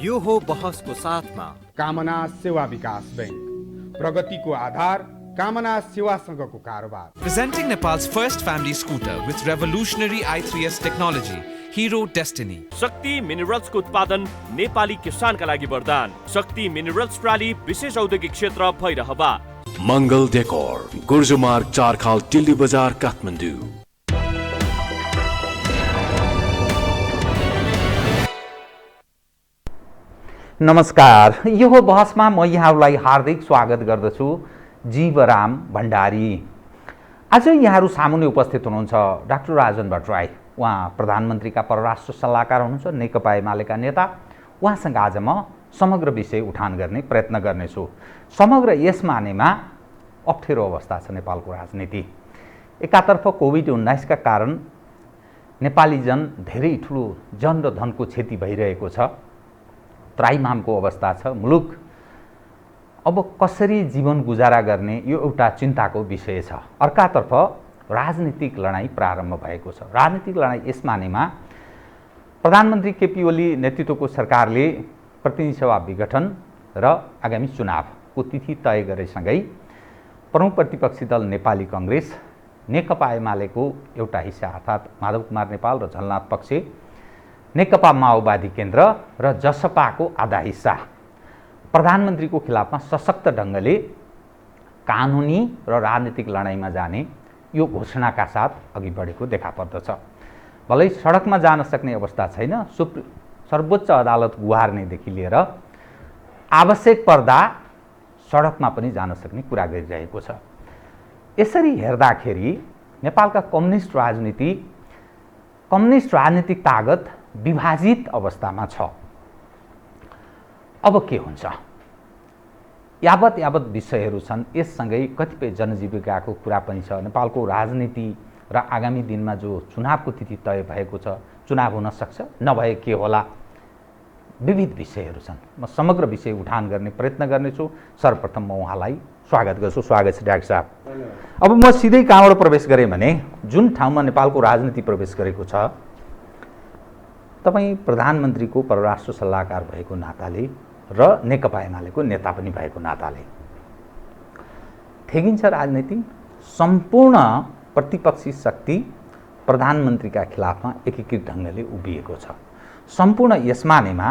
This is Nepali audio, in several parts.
यो हो बहसको साथमा कामना सेवा विकास बैंक, प्रगतिको आधार कामना सेवासँगको कारोबार. Presenting Nepal's first family scooter with revolutionary i3s technology, Hero Destiny. शक्ति मिनरल्सको उत्पादन नेपाली किसानका लागि वरदान. शक्ति मिनरल्स प्राली विशेष औद्योगिक क्षेत्र भइरहबा. मङ्गल डेकोर, गुर्जुमार्ग 4 खाल टिल्ली बजार काठमाडौँ. नमस्कार, यो हो बहसमा म यहाँहरूलाई हार्दिक स्वागत गर्दछु. जीवराम भण्डारी. आज यहाँहरू सामुन्ने उपस्थित हुनुहुन्छ डाक्टर राजन भट्टराई. उहाँ प्रधानमन्त्रीका परराष्ट्र सल्लाहकार हुनुहुन्छ, नेकपा एमालेका नेता. उहाँसँग आज म समग्र विषय उठान गर्ने प्रयत्न गर्नेछु. समग्र यस मानेमा अप्ठ्यारो अवस्था छ नेपालको राजनीति. एकातर्फ कोभिड-19 का कारण नेपाली जन धेरै ठुलो जन र धनको क्षति भइरहेको छ. त्राइमामको अवस्था छ. मुलुक अब कसरी जीवन गुजारा गर्ने यो एउटा चिन्ताको विषय छ. अर्कातर्फ राजनीतिक लडाईँ प्रारम्भ भएको छ. राजनीतिक लडाईँ यस मानेमा प्रधानमन्त्री केपी ओली नेतृत्वको सरकारले प्रतिनिधि सभा विघटन र आगामी चुनावको तिथि तय गरेसँगै प्रमुख प्रतिपक्षी दल नेपाली कांग्रेस, नेकपा एमालेको एउटा हिस्सा अर्थात् माधव कुमार नेपाल र झलनाथ पक्ष, नेकपा माओवादी केन्द्र र जसपाको आधा हिस्सा प्रधानमन्त्रीको खिलाफमा सशक्त ढङ्गले कानुनी र राजनीतिक लडाईँमा जाने यो घोषणाका साथ अघि बढेको देखा पर्दछ. भलै सडकमा जान सक्ने अवस्था छैन, सर्वोच्च अदालत गुहार्नेदेखि लिएर आवश्यक पर्दा सडकमा पनि जान सक्ने कुरा गरिरहेको छ. यसरी हेर्दाखेरि नेपालका कम्युनिस्ट राजनीतिक तागत विभाजित अवस्थामा छ. अब के हुन्छ? यावत विषयहरू छन्. यससँगै कतिपय जनजीविकाको कुरा पनि छ. नेपालको राजनीति र आगामी दिनमा जो चुनावको तिथि तय भएको छ, चुनाव हुन सक्छ, नभए के होला, विविध विषयहरू छन्. म समग्र विषय उठान गर्ने प्रयत्न गर्नेछु. सर्वप्रथम म उहाँलाई स्वागत गर्छु. स्वागत छ डाक्टर साहब. अब म सिधै कहाँबाट प्रवेश गरेँ भने जुन ठाउँमा नेपालको राजनीति प्रवेश गरेको छ, तपाईँ प्रधानमन्त्रीको परराष्ट्र सल्लाहकार भएको नाताले र नेकपा एमालेको नेता पनि भएको नाताले ठेगिन्छ राजनीति सम्पूर्ण प्रतिपक्षी शक्ति प्रधानमन्त्रीका खिलाफमा एकीकृत ढङ्गले उभिएको छ. सम्पूर्ण यसमानेमा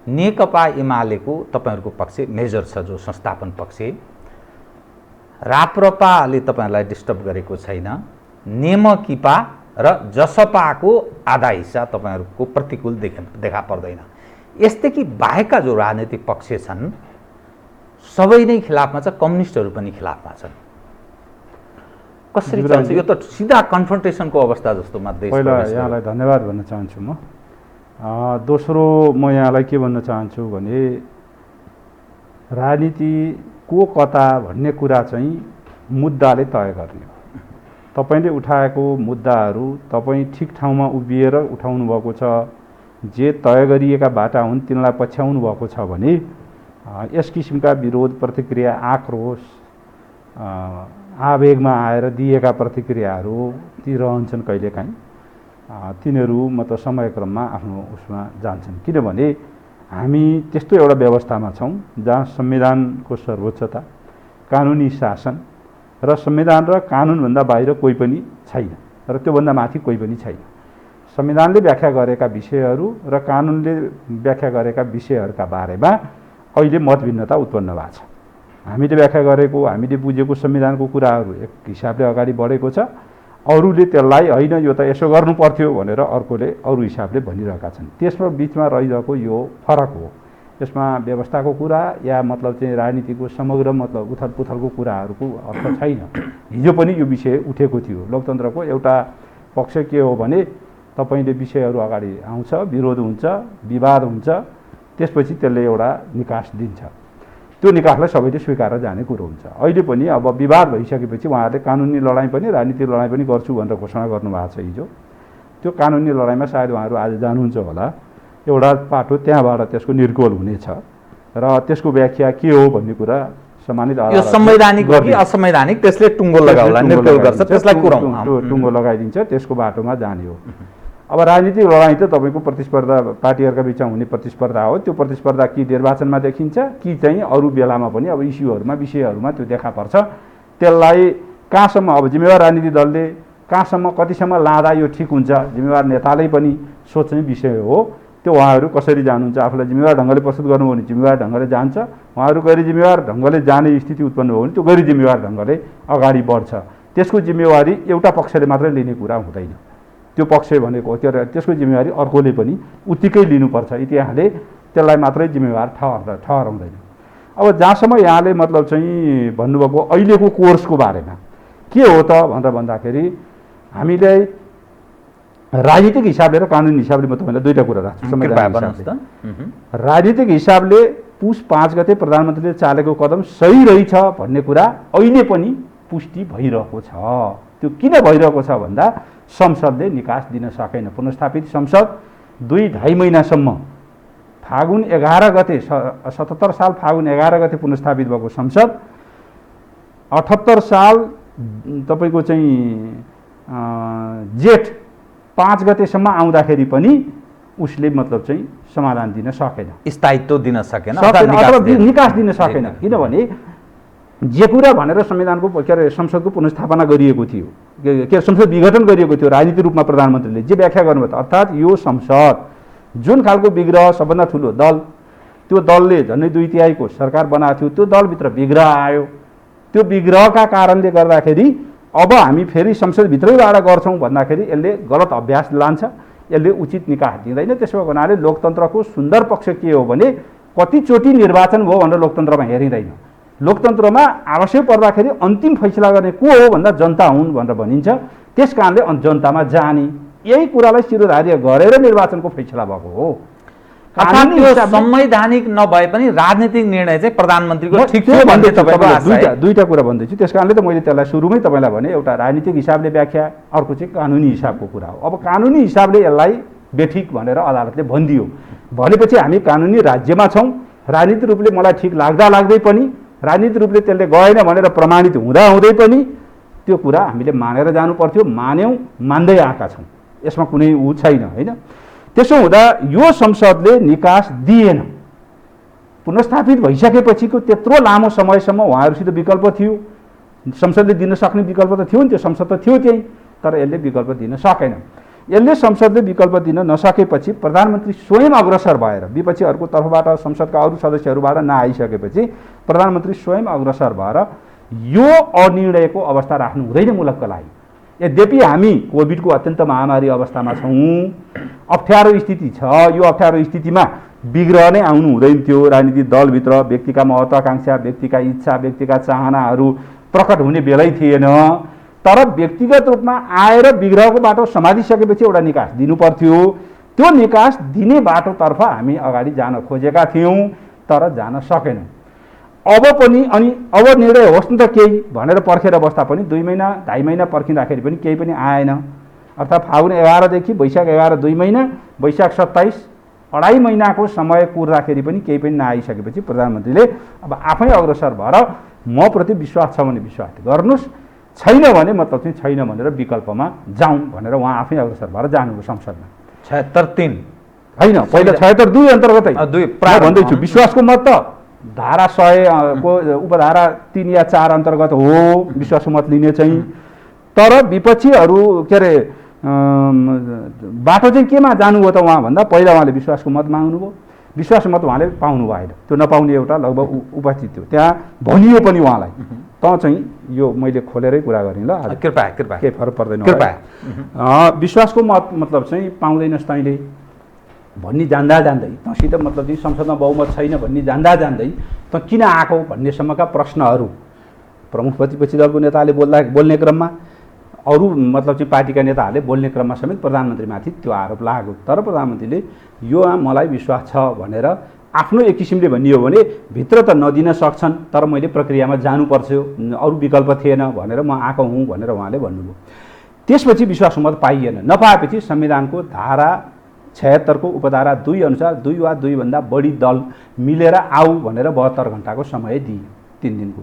नेकपा एमालेको तपाईहरुको पक्ष मेजर छ, जो संस्थापन पक्ष. राप्रपाले तपाईहरुलाई डिस्टर्ब गरेको छैन. नेमकिपा र जसपाको आधा हिस्सा तपाईहरुको प्रतिकूल देखा पर्दैन. यस्तै बाहेकका जो राजनीतिक पक्ष छन् सबै नै खिलाफमा छ, कम्युनिस्टहरू पनि खिलाफमा छन्. कसरी चल्छ यो? त सिधा कन्फ्रन्टेसनको अवस्था जस्तो मात्रै. पहिला यहाँलाई धन्यवाद भन्न चाहन्छु म. दोस्रो म यहाँलाई के भन्न चाहन्छु भने राजनीति को कता भन्ने कुरा चाहिँ मुद्दाले तय गर्ने हो. तपाईले उठाएको मुद्दाहरू तपाईँ ठिक ठाउँमा उभिएर उठाउनु भएको छ, जे तय गरिएका बाटा हुन् तिनलाई पछ्याउनु भएको छ भने यस किसिमका विरोध, प्रतिक्रिया, आक्रोश, आवेगमा आएर दिएका प्रतिक्रियाहरू ती रहन्छन्. कहिलेकाहीँ तिनीहरू मतलब समयक्रममा आफ्नो उसमा जान्छन्. किनभने हामी त्यस्तो एउटा व्यवस्थामा छौँ जहाँ संविधानको सर्वोच्चता, कानुनी शासन र संविधान र कानुनभन्दा बाहिर कोही पनि छैन र त्योभन्दा माथि कोही पनि छैन. संविधानले व्याख्या गरेका विषयहरू र कानुनले व्याख्या गरेका विषयहरूका बारेमा अहिले मतभिन्नता उत्पन्न भएको छ. हामीले व्याख्या गरेको, हामीले बुझेको संविधानको कुराहरू एक हिसाबले अगाडि बढेको छ. अरूले त्यसलाई होइन यो त यसो गर्नु पर्थ्यो भनेर अर्कोले अरू हिसाबले भनिरहेका छन्. त्यसमा बिचमा रहिरहेको यो फरक हो. यसमा व्यवस्थाको कुरा या मतलब चाहिँ राजनीतिको समग्र मतलब उथलपुथलको कुराहरूको अर्थ छैन. हिजो पनि यो विषय उठेको थियो. लोकतन्त्रको एउटा पक्ष के हो भने तपाईले विषयहरू अगाडि आउँछ, विरोध हुन्छ, विवाद हुन्छ, त्यसपछि त्यसले एउटा निकास दिन्छ. त्यो निकासलाई सबैले स्वीकारेर जाने कुरो हुन्छ. अहिले पनि अब विवाद भइसकेपछि उहाँहरूले कानुनी लडाईँ पनि राजनीतिक लडाईँ पनि गर्छु भनेर घोषणा गर्नुभएको छ हिजो. त्यो कानुनी लडाईँमा सायद उहाँहरू आज जानुहुन्छ होला. एउटा पाटो त्यहाँबाट त्यसको निर्गोल हुनेछ र त्यसको व्याख्या के हो भन्ने कुरा सम्मानित यो संवैधानिक हो कि असंवैधानिक त्यसले टुङ्गो लगाउला, निर्गोल गर्छ, त्यसलाई कुराउँ, टुङ्गो लगाइदिन्छ, त्यसको बाटोमा जाने हो. अब राजनीतिक लडाइँ त तपाईँको प्रतिस्पर्धा पार्टीहरूका बिचमा हुने प्रतिस्पर्धा हो। त्यो प्रतिस्पर्धा कि निर्वाचनमा देखिन्छ कि चाहिँ अरू बेलामा पनि अब इस्युहरूमा विषयहरूमा त्यो देखा पर्छ। त्यसलाई कहाँसम्म अब जिम्मेवार राजनीतिक दलले कहाँसम्म कतिसम्म लाँदा यो ठिक हुन्छ, जिम्मेवार नेताले पनि सोच्ने विषय हो। त्यो उहाँहरू कसरी जानुहुन्छ, आफूलाई जिम्मेवार ढङ्गले प्रस्तुत गर्नुभयो भने जिम्मेवार ढङ्गले जान्छ, उहाँहरू गैर जिम्मेवार ढङ्गले जाने स्थिति उत्पन्न भयो भने त्यो गैर जिम्मेवार ढङ्गले अगाडि बढ्छ। त्यसको जिम्मेवारी एउटा पक्षले मात्रै लिने कुरा हुँदैन। त्यो पक्ष भनेको के अरे त्यसको जिम्मेवारी अर्कोले पनि उत्तिकै लिनुपर्छ। इतिहासले त्यसलाई मात्रै जिम्मेवार ठहराउँदैन। अब जहाँसम्म यहाँले मतलब चाहिँ भन्नुभएको अहिलेको कोर्सको बारेमा के हो त भनेर भन्दाखेरि हामीले राजनीतिक हिसाबले र कानुनी हिसाबले म तपाईँलाई दुईवटा कुरा राख्छु। राजनीतिक हिसाबले पुस 5 गते प्रधानमन्त्रीले चालेको कदम सही रहेछ भन्ने कुरा अहिले पनि पुष्टि भइरहेको छ। त्यो किन भइरहेको छ भन्दा संसदले निकास दिन सकेन। पुनर्स्थापित संसद 2-2.5 महिनासम्म फागुन 11 गते 77 साल फागुन 11 गते पुनर्स्थापित भएको संसद 78 साल तपाईँको चाहिँ जेठ 5 गतेसम्म आउँदाखेरि पनि उसले मतलब चाहिँ समाधान दिन सकेन, स्थायित्व दिन सकेन, अथवा निकास दिन सकेन। किनभने जे कुरा भनेर संविधानको के अरे संसदको पुनर्स्थापना गरिएको थियो, के संसद विघटन गरिएको थियो राजनीतिक रूपमा प्रधानमन्त्रीले जे व्याख्या गर्नुभयो, अर्थात् यो संसद जुन खालको विग्रह सबभन्दा ठुलो दल, त्यो दलले झन्डै 2/3 सरकार बनाएको थियो, त्यो दलभित्र विग्रह आयो। त्यो विग्रहका कारणले गर्दाखेरि अब हामी फेरि संसदभित्रैबाट गर्छौँ भन्दाखेरि यसले गलत अभ्यास लान्छ, यसले उचित निकास दिँदैन। त्यसो हुनाले लोकतन्त्रको सुन्दर पक्ष के हो भने कतिचोटि निर्वाचन भयो भनेर लोकतन्त्रमा हेरिँदैन। लोकतन्त्रमा आवश्यक पर्दाखेरि अन्तिम फैसला गर्ने को हो भन्दा जनता हुन् भनेर भनिन्छ। त्यस कारणले जनतामा जाने यही कुरालाई शिरोधार्य गरेर निर्वाचनको फैसला भएको हो। संवैधानिक नभए पनि राजनीतिक निर्णय चाहिँ प्रधानमन्त्रीको ठिक थियो भन्ने तपाईको दुईटा कुरा भन्दैछु। त्यस कारणले त मैले त्यसलाई सुरुमै तपाईँलाई भने एउटा राजनीतिक हिसाबले व्याख्या, अर्को चाहिँ कानुनी हिसाबको कुरा हो। अब कानुनी हिसाबले यसलाई बेठिक भनेर अदालतले भनिदियो भनेपछि हामी कानुनी राज्यमा छौँ। राजनीतिक रूपले मलाई ठिक लाग्दै पनि, राजनीतिक रूपले त्यसले गएन भनेर प्रमाणित हुँदै पनि त्यो कुरा हामीले मानेर जानु पर्थ्यो। मान्यौँ, मान्दै आएका छौँ, यसमा कुनै ऊ छैन होइन। त्यसो हुँदा यो संसदले निकास दिएन। पुनर्स्थापित भइसकेपछिको त्यत्रो लामो समयसम्म उहाँहरूसित विकल्प थियो, संसदले दिन सक्ने विकल्प त थियो नि, त्यो संसद त थियो त्यही, तर यसले विकल्प दिन सकेन। यसले संसदले विकल्प दिन नसकेपछि प्रधानमन्त्री स्वयं अग्रसर भएर, विपक्षीहरूको तर्फबाट संसदका अरू सदस्यहरूबाट नआइसकेपछि प्रधानमन्त्री स्वयं अग्रसर भएर यो अनिर्णयको अवस्था राख्नु हुँदैन मुलुकका लागि। यद्यपि हामी कोभिडको अत्यन्त महामारी अवस्थामा छौँ, अप्ठ्यारो स्थिति छ। यो अप्ठ्यारो स्थितिमा विग्रह नै आउनु हुँदैन थियो। राजनीतिक दलभित्र व्यक्तिका महत्त्वाकांक्षा, व्यक्तिका इच्छा, व्यक्तिका चाहनाहरू प्रकट हुने बेलै थिएन। तर व्यक्तिगत रूपमा आएर विग्रहको बाटो समातिसकेपछि एउटा निकास दिनु पर्थ्यो। त्यो निकास दिने बाटोतर्फ हामी अगाडि जान खोजेका थियौँ, तर जान सकेनौँ। अब पनि अनि अब निर्णय होस् न त केही भनेर पर्खेर बस्दा पनि 2-2.5 महिना पर्खिँदाखेरि पनि केही पनि आएन। अर्थात् फागुन 11 देखि वैशाख 11 2 महिना, वैशाख 27 2.5 महिनाको समय कुर्दाखेरि पनि केही पनि नआइसकेपछि प्रधानमन्त्रीले अब आफै अग्रसर भएर म प्रति विश्वास छ भने विश्वास गर्नुहोस्, छैन भने मतलब चाहिँ छैन भनेर विकल्पमा जाउँ भनेर उहाँ आफै अग्रसर भएर जानुभयो संसदमा। 76-3 होइन, पहिला 76-2 अन्तर्गतै भन्दैछु। विश्वासको मत त धारा 100 को उपधारा 3 या 4 अन्तर्गत हो विश्वासको मत लिने चाहिँ। तर विपक्षीहरू के अरे बाटो चाहिँ केमा जानुभयो त उहाँ भन्दा पहिला उहाँले विश्वासको मत माग्नुभयो। विश्वासको मत उहाँले पाउनु भएन, त्यो नपाउने एउटा लगभग उपस्थित थियो। त्यहाँ भनियो पनि उहाँलाई त चाहिँ यो मैले खोलेरै कुरा गरेँ ल, कृपया केही फरक पर्दैन। विश्वासको मत मतलब चाहिँ पाउँदैनस् तैँले भन्ने जान्दै तँसित मतलब चाहिँ संसदमा बहुमत छैन भन्ने जान्दै त किन आएको भन्नेसम्मका प्रश्नहरू प्रमुख प्रतिपक्षी दलको नेताले बोल्ने क्रममा, अरू मतलब चाहिँ पार्टीका नेताहरूले बोल्ने क्रममा समेत प्रधानमन्त्रीमाथि त्यो आरोप लाग्यो। तर प्रधानमन्त्रीले यो मलाई विश्वास छ भनेर आफ्नो एक किसिमले भनियो भने भित्र त नदिन सक्छन्, तर मैले प्रक्रियामा जानुपर्छ, अरू विकल्प थिएन भनेर म आएको हुँ भनेर उहाँले भन्नुभयो। त्यसपछि विश्वासको मत पाइएन। नपाएपछि संविधानको धारा 76 को उपधारा 2 अनुसार 2 वा 2 भन्दा बढी दल मिलेर आऊ भनेर 72 घण्टाको समय दिए, 3 दिनको।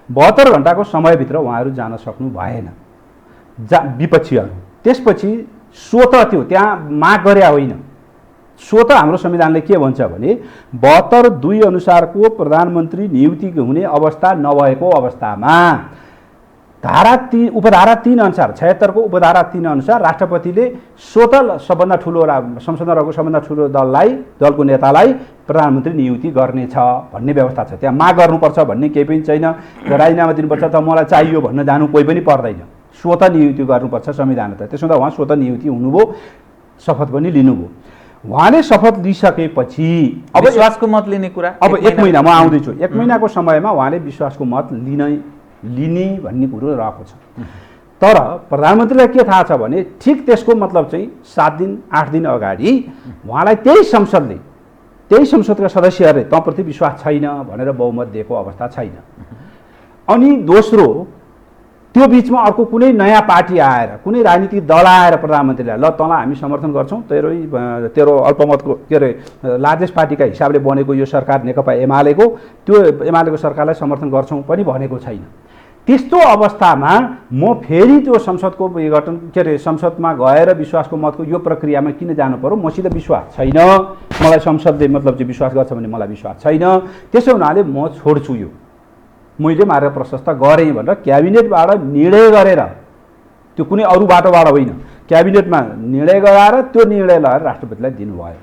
72 घण्टाको समयभित्र उहाँहरू जान सक्नु भएन विपक्षीहरू। त्यसपछि स्वतः त्यो त्यहाँ माग गरे होइन। स्वतः हाम्रो संविधानले के भन्छ भने 72(2) अनुसारको प्रधानमन्त्री नियुक्ति हुने अवस्था नभएको अवस्थामा उपधारा 3 अनुसार 76 को उपधारा 3 अनुसार राष्ट्रपतिले स्वतः सबभन्दा ठुलो संसदमा रहेको सबभन्दा ठुलो दलको नेतालाई प्रधानमन्त्री नियुक्ति गर्नेछ भन्ने व्यवस्था छ। त्यहाँ माग गर्नुपर्छ भन्ने केही पनि छैन। राजीनामा दिनुपर्छ त मलाई चाहियो भन्न जानु कोही पनि पर्दैन। स्वतः नियुक्ति गर्नुपर्छ संविधान त। त्यसो त उहाँ स्वतः नियुक्ति हुनुभयो, शपथ पनि लिनुभयो। उहाँले शपथ लिइसकेपछि अब विश्वासको मत लिने कुरा अब 1 महिना म आउँदैछु। 1 महिनाको समयमा उहाँले विश्वासको मत लिने भन्ने कुरो रहेको छ। तर प्रधानमन्त्रीलाई के थाहा छ भने ठिक त्यसको मतलब चाहिँ 7 दिन 8 दिन अगाडि उहाँलाई त्यही संसदका सदस्यहरूले तँप्रति विश्वास छैन भनेर बहुमत दिएको अवस्था छैन। अनि दोस्रो त्यो बिचमा अर्को कुनै नयाँ पार्टी आएर कुनै राजनीतिक दल आएर प्रधानमन्त्रीलाई ल तँलाई हामी समर्थन गर्छौँ, तेरो अल्पमतको के अरे लार्जेस्ट पार्टीका हिसाबले बनेको यो सरकार नेकपा एमालेको त्यो एमालेको सरकारलाई समर्थन गर्छौँ पनि भनेको छैन। त्यस्तो अवस्थामा म फेरि त्यो संसदको विघटन के अरे संसदमा गएर विश्वासको मतको यो प्रक्रियामा किन जानु पर्यो? मसित विश्वास छैन, मलाई संसदले मतलब चाहिँ विश्वास गर्छ भने मलाई विश्वास छैन। त्यसो हुनाले म छोड्छु, यो मैले मार्ग प्रशस्त गरेँ भनेर क्याबिनेटबाट निर्णय गरेर, त्यो कुनै अरू बाटोबाट होइन, क्याबिनेटमा निर्णय गराएर त्यो निर्णय लगाएर राष्ट्रपतिलाई दिनुभयो।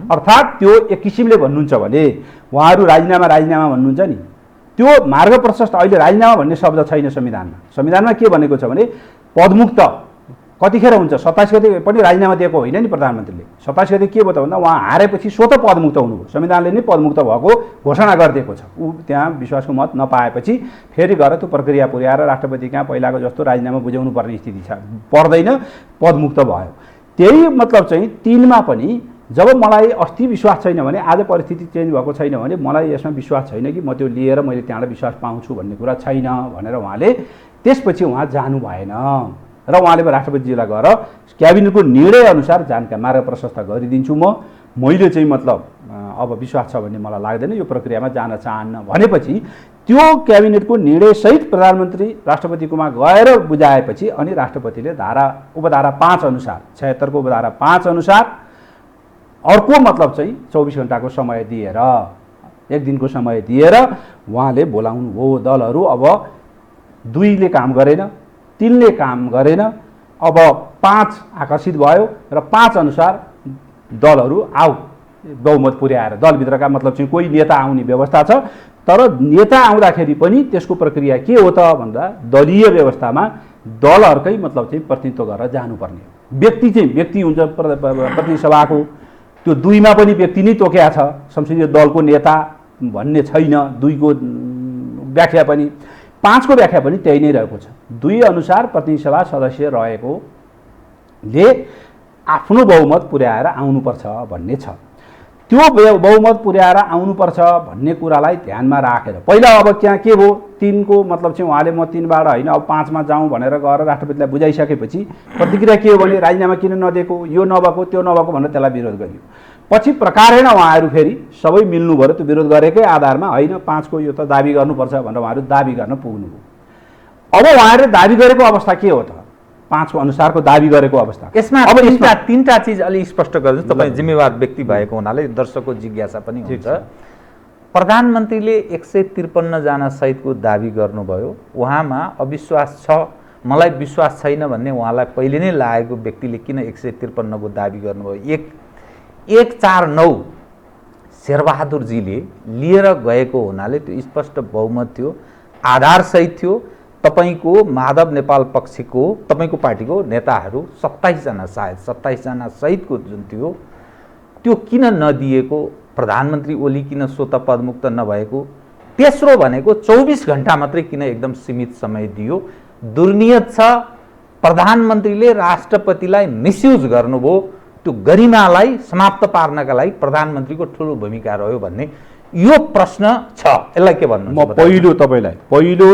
अर्थात् त्यो एक किसिमले भन्नुहुन्छ भने उहाँहरू राजीनामा भन्नुहुन्छ नि, त्यो मार्ग प्रशस्त अहिले राजीनामा भन्ने शब्द छैन संविधानमा। संविधानमा के भनेको छ भने पदमुक्त कतिखेर हुन्छ? 27 गते पनि राजीनामा दिएको होइन नि प्रधानमन्त्रीले। 27 गते के भयो त भन्दा उहाँ हारेपछि स्वतः पदमुक्त हुनुभयो। संविधानले नै पदमुक्त भएको घोषणा गरिदिएको छ। ऊ त्यहाँ विश्वासको मत नपाएपछि फेरि गएर त्यो प्रक्रिया पुर्याएर राष्ट्रपति कहाँ पहिलाको जस्तो राजीनामा बुझाउनु पर्ने स्थिति छ, पर्दैन, पदमुक्त भयो। त्यही मतलब चाहिँ 3 मा पनि जब मलाई अस्ति विश्वास छैन भने आज परिस्थिति चेन्ज भएको छैन भने मलाई यसमा विश्वास छैन कि म त्यो लिएर मैले त्यहाँबाट विश्वास पाउँछु भन्ने कुरा छैन भनेर उहाँले त्यसपछि उहाँ जानु भएन र उहाँले राष्ट्रपतिजीलाई गएर क्याबिनेटको निर्णय अनुसार मार्ग प्रशस्त गरिदिन्छु मैले चाहिँ मतलब अब विश्वास छ भन्ने मलाई लाग्दैन, यो प्रक्रियामा जान चाहन्न भनेपछि त्यो क्याबिनेटको निर्णयसहित प्रधानमन्त्री राष्ट्रपतिकोमा गएर बुझाएपछि अनि राष्ट्रपतिले उपधारा 5 अनुसार 76 को उपधारा 5 अनुसार अर्को मतलब चाहिँ 24 घण्टाको समय दिएर 1 दिनको समय दिएर उहाँले बोलाउनु हो। दलहरू अब 2 ले काम गरेन, 3 ले काम गरेन, अब 5 आकर्षित भयो र 5 अनुसार दलहरू आऊ बहुमत पुर्याएर दलभित्रका मतलब चाहिँ कोही नेता आउने व्यवस्था छ। तर नेता आउँदाखेरि पनि त्यसको प्रक्रिया के हो त भन्दा दलीय व्यवस्थामा दलहरूकै मतलब चाहिँ प्रतिनिधित्व गरेर जानुपर्ने। व्यक्ति हुन्छ प्रतिनिधि सभाको, त्यो 2 मा पनि व्यक्ति नै तोकेको छ, संसदीय दलको नेता भन्ने छैन। 2 को व्याख्या पनि 5 को व्याख्या पनि त्यही नै रहेको छ। 2 अनुसार प्रतिनिधि सभा सदस्य रहेकोले आफ्नो बहुमत पुर्याएर आउनुपर्छ भन्ने छ। त्यो बहुमत पुर्याएर आउनुपर्छ भन्ने कुरालाई ध्यानमा राखेर पहिला अब त्यहाँ के भयो 3 को मतलब चाहिँ उहाँले म 3 बाट होइन अब 5 मा जाउँ भनेर गएर राष्ट्रपतिलाई बुझाइसकेपछि प्रतिक्रिया के हो भने राजीनामा किन नदिएको, यो नभएको त्यो नभएको भनेर त्यसलाई विरोध गरियो। पछि प्रकारेण उहाँहरू फेरि सबै मिल्नु भयो, त्यो विरोध गरेकै आधारमा होइन 5 को यो त दाबी गर्नुपर्छ भनेर उहाँहरू दाबी गर्न पुग्नुभयो। अब उहाँहरूले दाबी गरेको अवस्था के हो त? 5 को अनुसारको दाबी गरेको अवस्था। यसमा अब तीनटा चीज अलि स्पष्ट गर्नु, तपाईँ जिम्मेवार व्यक्ति भएको हुनाले दर्शकको जिज्ञासा पनि हुन्छ। प्रधानमन्त्रीले 153 जना सहितको दाबी गर्नुभयो, उहाँमा अविश्वास छ, मलाई विश्वास छैन भन्ने उहाँलाई पहिले नै लागेको व्यक्तिले किन 153 को दाबी गर्नुभयो? 149 शेरबहादुरजीले लिएर गएको हुनाले त्यो स्पष्ट बहुमत थियो, आधारसहित थियो। तपाईको माधव नेपाल पक्षको तपाईको पार्टीको नेताहरू 27 जना सायद 27 जना सहितको जुन थियो त्यो किन नदिएको? प्रधानमन्त्री ओली किन स्वतः पदमुक्त नभएको? तेस्रो भनेको 24 घण्टा मात्रै किन एकदम सीमित समय दियो? दुर्नियत छ, प्रधानमन्त्रीले राष्ट्रपतिलाई मिसयुज गर्नुभयो, त्यो गरिमालाई समाप्त पार्नका लागि प्रधानमन्त्रीको ठुलो भूमिका रह्यो भन्ने यो प्रश्न छ। यसलाई के भन्नु? म पहिलो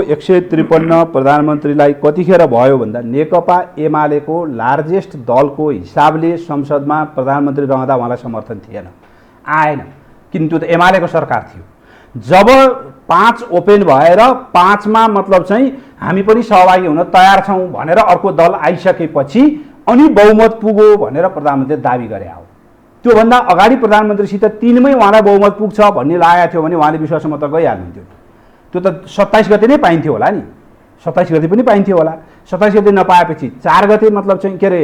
153 प्रधानमन्त्रीलाई कतिखेर भयो भन्दा नेकपा एमालेको लार्जेस्ट दलको हिसाबले संसदमा प्रधानमन्त्री रहँदा उहाँलाई समर्थन थिएन, आएन, किन्तु त एमालेको सरकार थियो। जब 5 ओपन भएर 5 मा मतलब चाहिँ हामी पनि सहभागी हुन तयार छौँ भनेर अर्को दल आइसकेपछि अनि बहुमत पुग्यो भनेर प्रधानमन्त्रीले दाबी गरे हो। त्योभन्दा अगाडि प्रधानमन्त्रीसित 3 मै उहाँलाई बहुमत पुग्छ भन्ने लागेको थियो भने उहाँले विश्वासमा त गइहाल्नुहुन्थ्यो। त्यो त 27 गते नै पाइन्थ्यो होला नि, 27 गते पनि पाइन्थ्यो होला। 27 गते नपाएपछि 4 गते मतलब चाहिँ के अरे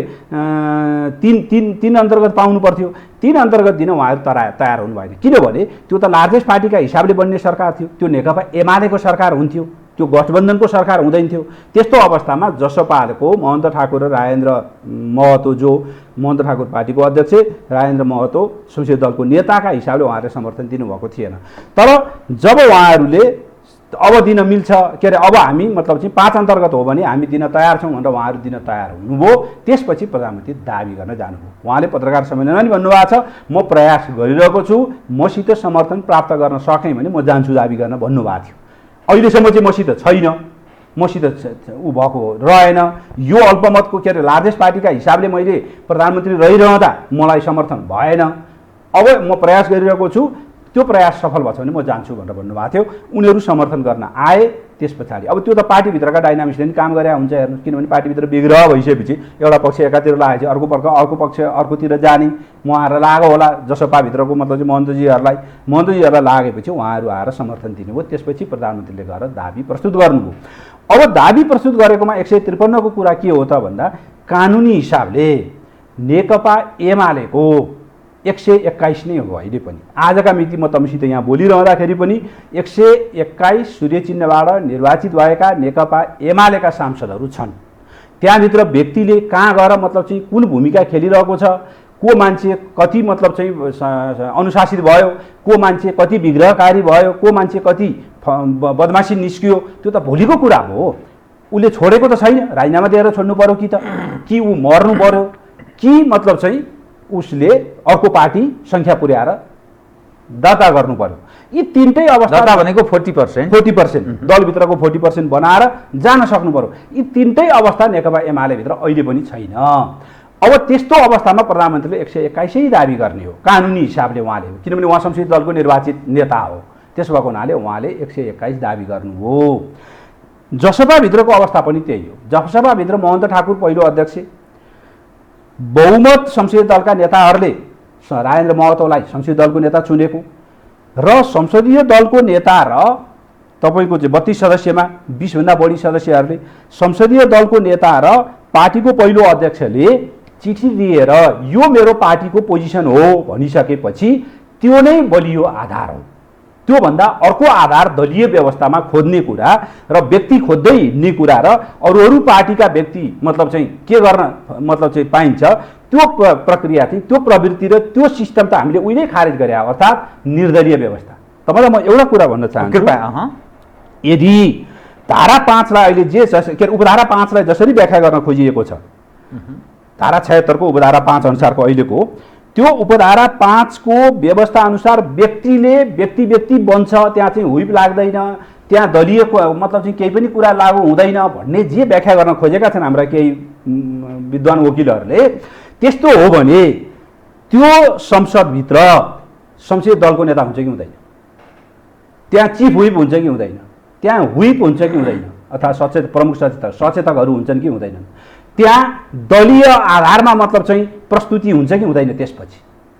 3 अन्तर्गत पाउनु पर्थ्यो। 3 अन्तर्गत दिन उहाँहरू तयार हुनु भएन, किनभने त्यो त लार्जेस्ट पार्टीका हिसाबले बन्ने सरकार थियो। त्यो नेकपा एमालेको सरकार हुन्थ्यो, त्यो गठबन्धनको सरकार हुँदैन थियो। त्यस्तो अवस्थामा जसपाको महन्त ठाकुर र राजेन्द्र महतो, जो महन्त ठाकुर पार्टीको अध्यक्ष, राजेन्द्र महतो संसदीय दलको नेताका हिसाबले उहाँहरूले समर्थन दिनुभएको थिएन। तर जब उहाँहरूले अब दिन मिल्छ, के अरे अब हामी मतलब चाहिँ 5 अन्तर्गत हो भने हामी दिन तयार छौँ भनेर उहाँहरू दिन तयार हुनुभयो। त्यसपछि प्रधानमन्त्री दाबी गर्न जानुभयो। उहाँले पत्रकार सम्मेलनमा नि भन्नुभएको छ, म प्रयास गरिरहेको छु, मसित समर्थन प्राप्त गर्न सकेँ भने म जान्छु दाबी गर्न भन्नुभएको थियो। अहिलेसम्म चाहिँ मसित छैन, मसित ऊ भएको रहेन। यो अल्पमतको के अरे लार्जेस्ट पार्टीका हिसाबले मैले प्रधानमन्त्री रहिरहँदा मलाई समर्थन भएन। अब म प्रयास गरिरहेको छु, त्यो प्रयास सफल भएछ भने म जान्छु भनेर भन्नुभएको थियो। उनीहरू समर्थन गर्न आए। त्यस पछाडि अब त्यो त पार्टीभित्रका डाइनामिक्सले नि काम गरे हुन्छ हेर्नुहोस्, किनभने पार्टीभित्र विग्रह भइसकेपछि एउटा पक्ष एकातिर लागेपछि अर्को पक्ष अर्कोतिर जाने उहाँहरूलाई लाग्यो होला। जसपाभित्रको मतलब चाहिँ महन्तजीहरूलाई लागेपछि उहाँहरू आएर समर्थन दिनुभयो। त्यसपछि प्रधानमन्त्रीले गएर दाबी प्रस्तुत गर्नुभयो। अब दाबी प्रस्तुत गरेकोमा 153 को कुरा के हो त भन्दा, कानुनी हिसाबले नेकपा एमालेको 121 नै हो। अहिले पनि आजका मिति म तपाईँसित यहाँ बोलिरहँदाखेरि पनि 121 सूर्य चिन्हबाट निर्वाचित भएका नेकपा एमालेका सांसदहरू छन्। त्यहाँभित्र व्यक्तिले कहाँ गएर मतलब चाहिँ कुन भूमिका खेलिरहेको छ, को मान्छे कति मतलब चाहिँ अनुशासित भयो, को मान्छे कति विग्रहकारी भयो, को मान्छे कति बदमासी निस्कियो, त्यो त भोलिको कुरा हो। उसले छोडेको त छैन, राजीनामा दिएर छोड्नु पर्यो कि ऊ मर्नु पर्यो कि मतलब चाहिँ उसले अर्को पार्टी संख्या पुर्याएर दर्ता गर्नु पर्यो। यी तीनटै अवस्था, दर्ता भनेको 40% दलभित्रको 40% बनाएर जान सक्नु पर्यो। यी तीनटै अवस्था नेकपा एमाले भित्र अहिले पनि छैन। अब त्यस्तो अवस्थामा प्रधानमन्त्रीले 121 दाबी गर्ने हो कानुनी हिसाबले उहाँले, किनभने उहाँ संसदीय दलको निर्वाचित नेता हो। त्यसो भएको हुनाले उहाँले 121 दाबी गर्नुभयो। जसपाभित्रको अवस्था पनि त्यही हो। जसपाभित्र महन्त ठाकुर पहिलो अध्यक्ष, बहुमत संसदीय दलका नेताहरूले राजेन्द्र महतोलाई संसदीय दलको नेता चुनेको र संसदीय दलको नेता र तपाईँको चाहिँ 32 सदस्यमा 20 भन्दा बढी सदस्यहरूले संसदीय दलको नेता र पार्टीको पहिलो अध्यक्षले चिठी दिएर यो मेरो पार्टीको पोजिसन हो भनिसकेपछि त्यो नै बलियो आधार हो। त्योभन्दा अर्को आधार दलीय व्यवस्थामा खोज्ने कुरा र व्यक्ति खोज्दै हिँड्ने कुरा र अरू पार्टीका व्यक्ति मतलब चाहिँ के गर्न मतलब चाहिँ पाइन्छ, त्यो प्रक्रिया चाहिँ त्यो प्रवृत्ति र त्यो सिस्टम त हामीले उहिले खारेज गरे, अर्थात् निर्दलीय व्यवस्था। तपाईँलाई म एउटा कुरा भन्न चाहन्छु, यदि धारा 5 लाई अहिले जे के उपधारा 5 लाई जसरी व्याख्या गर्न खोजिएको छ, धारा 76 को उपधारा 5 अनुसारको अहिलेको त्यो उपधारा 5 को व्यवस्था अनुसार व्यक्ति बन्छ, त्यहाँ चाहिँ हुइप लाग्दैन, त्यहाँ दलीय मतलब चाहिँ केही पनि कुरा लागू हुँदैन भन्ने जे व्याख्या गर्न खोजेका छन् हाम्रा केही विद्वान वकिलहरूले, त्यस्तो हो भने त्यो संसदभित्र संसदीय दलको नेता हुन्छ कि हुँदैन, त्यहाँ चिफ हुइप हुन्छ कि हुँदैन, त्यहाँ हुइप हुन्छ कि हुँदैन, अथवा प्रमुख सचेतकहरू हुन्छन् कि हुँदैनन्, त्यहाँ दलीय आधारमा मतलब चाहिँ प्रस्तुति हुन्छ कि हुँदैन,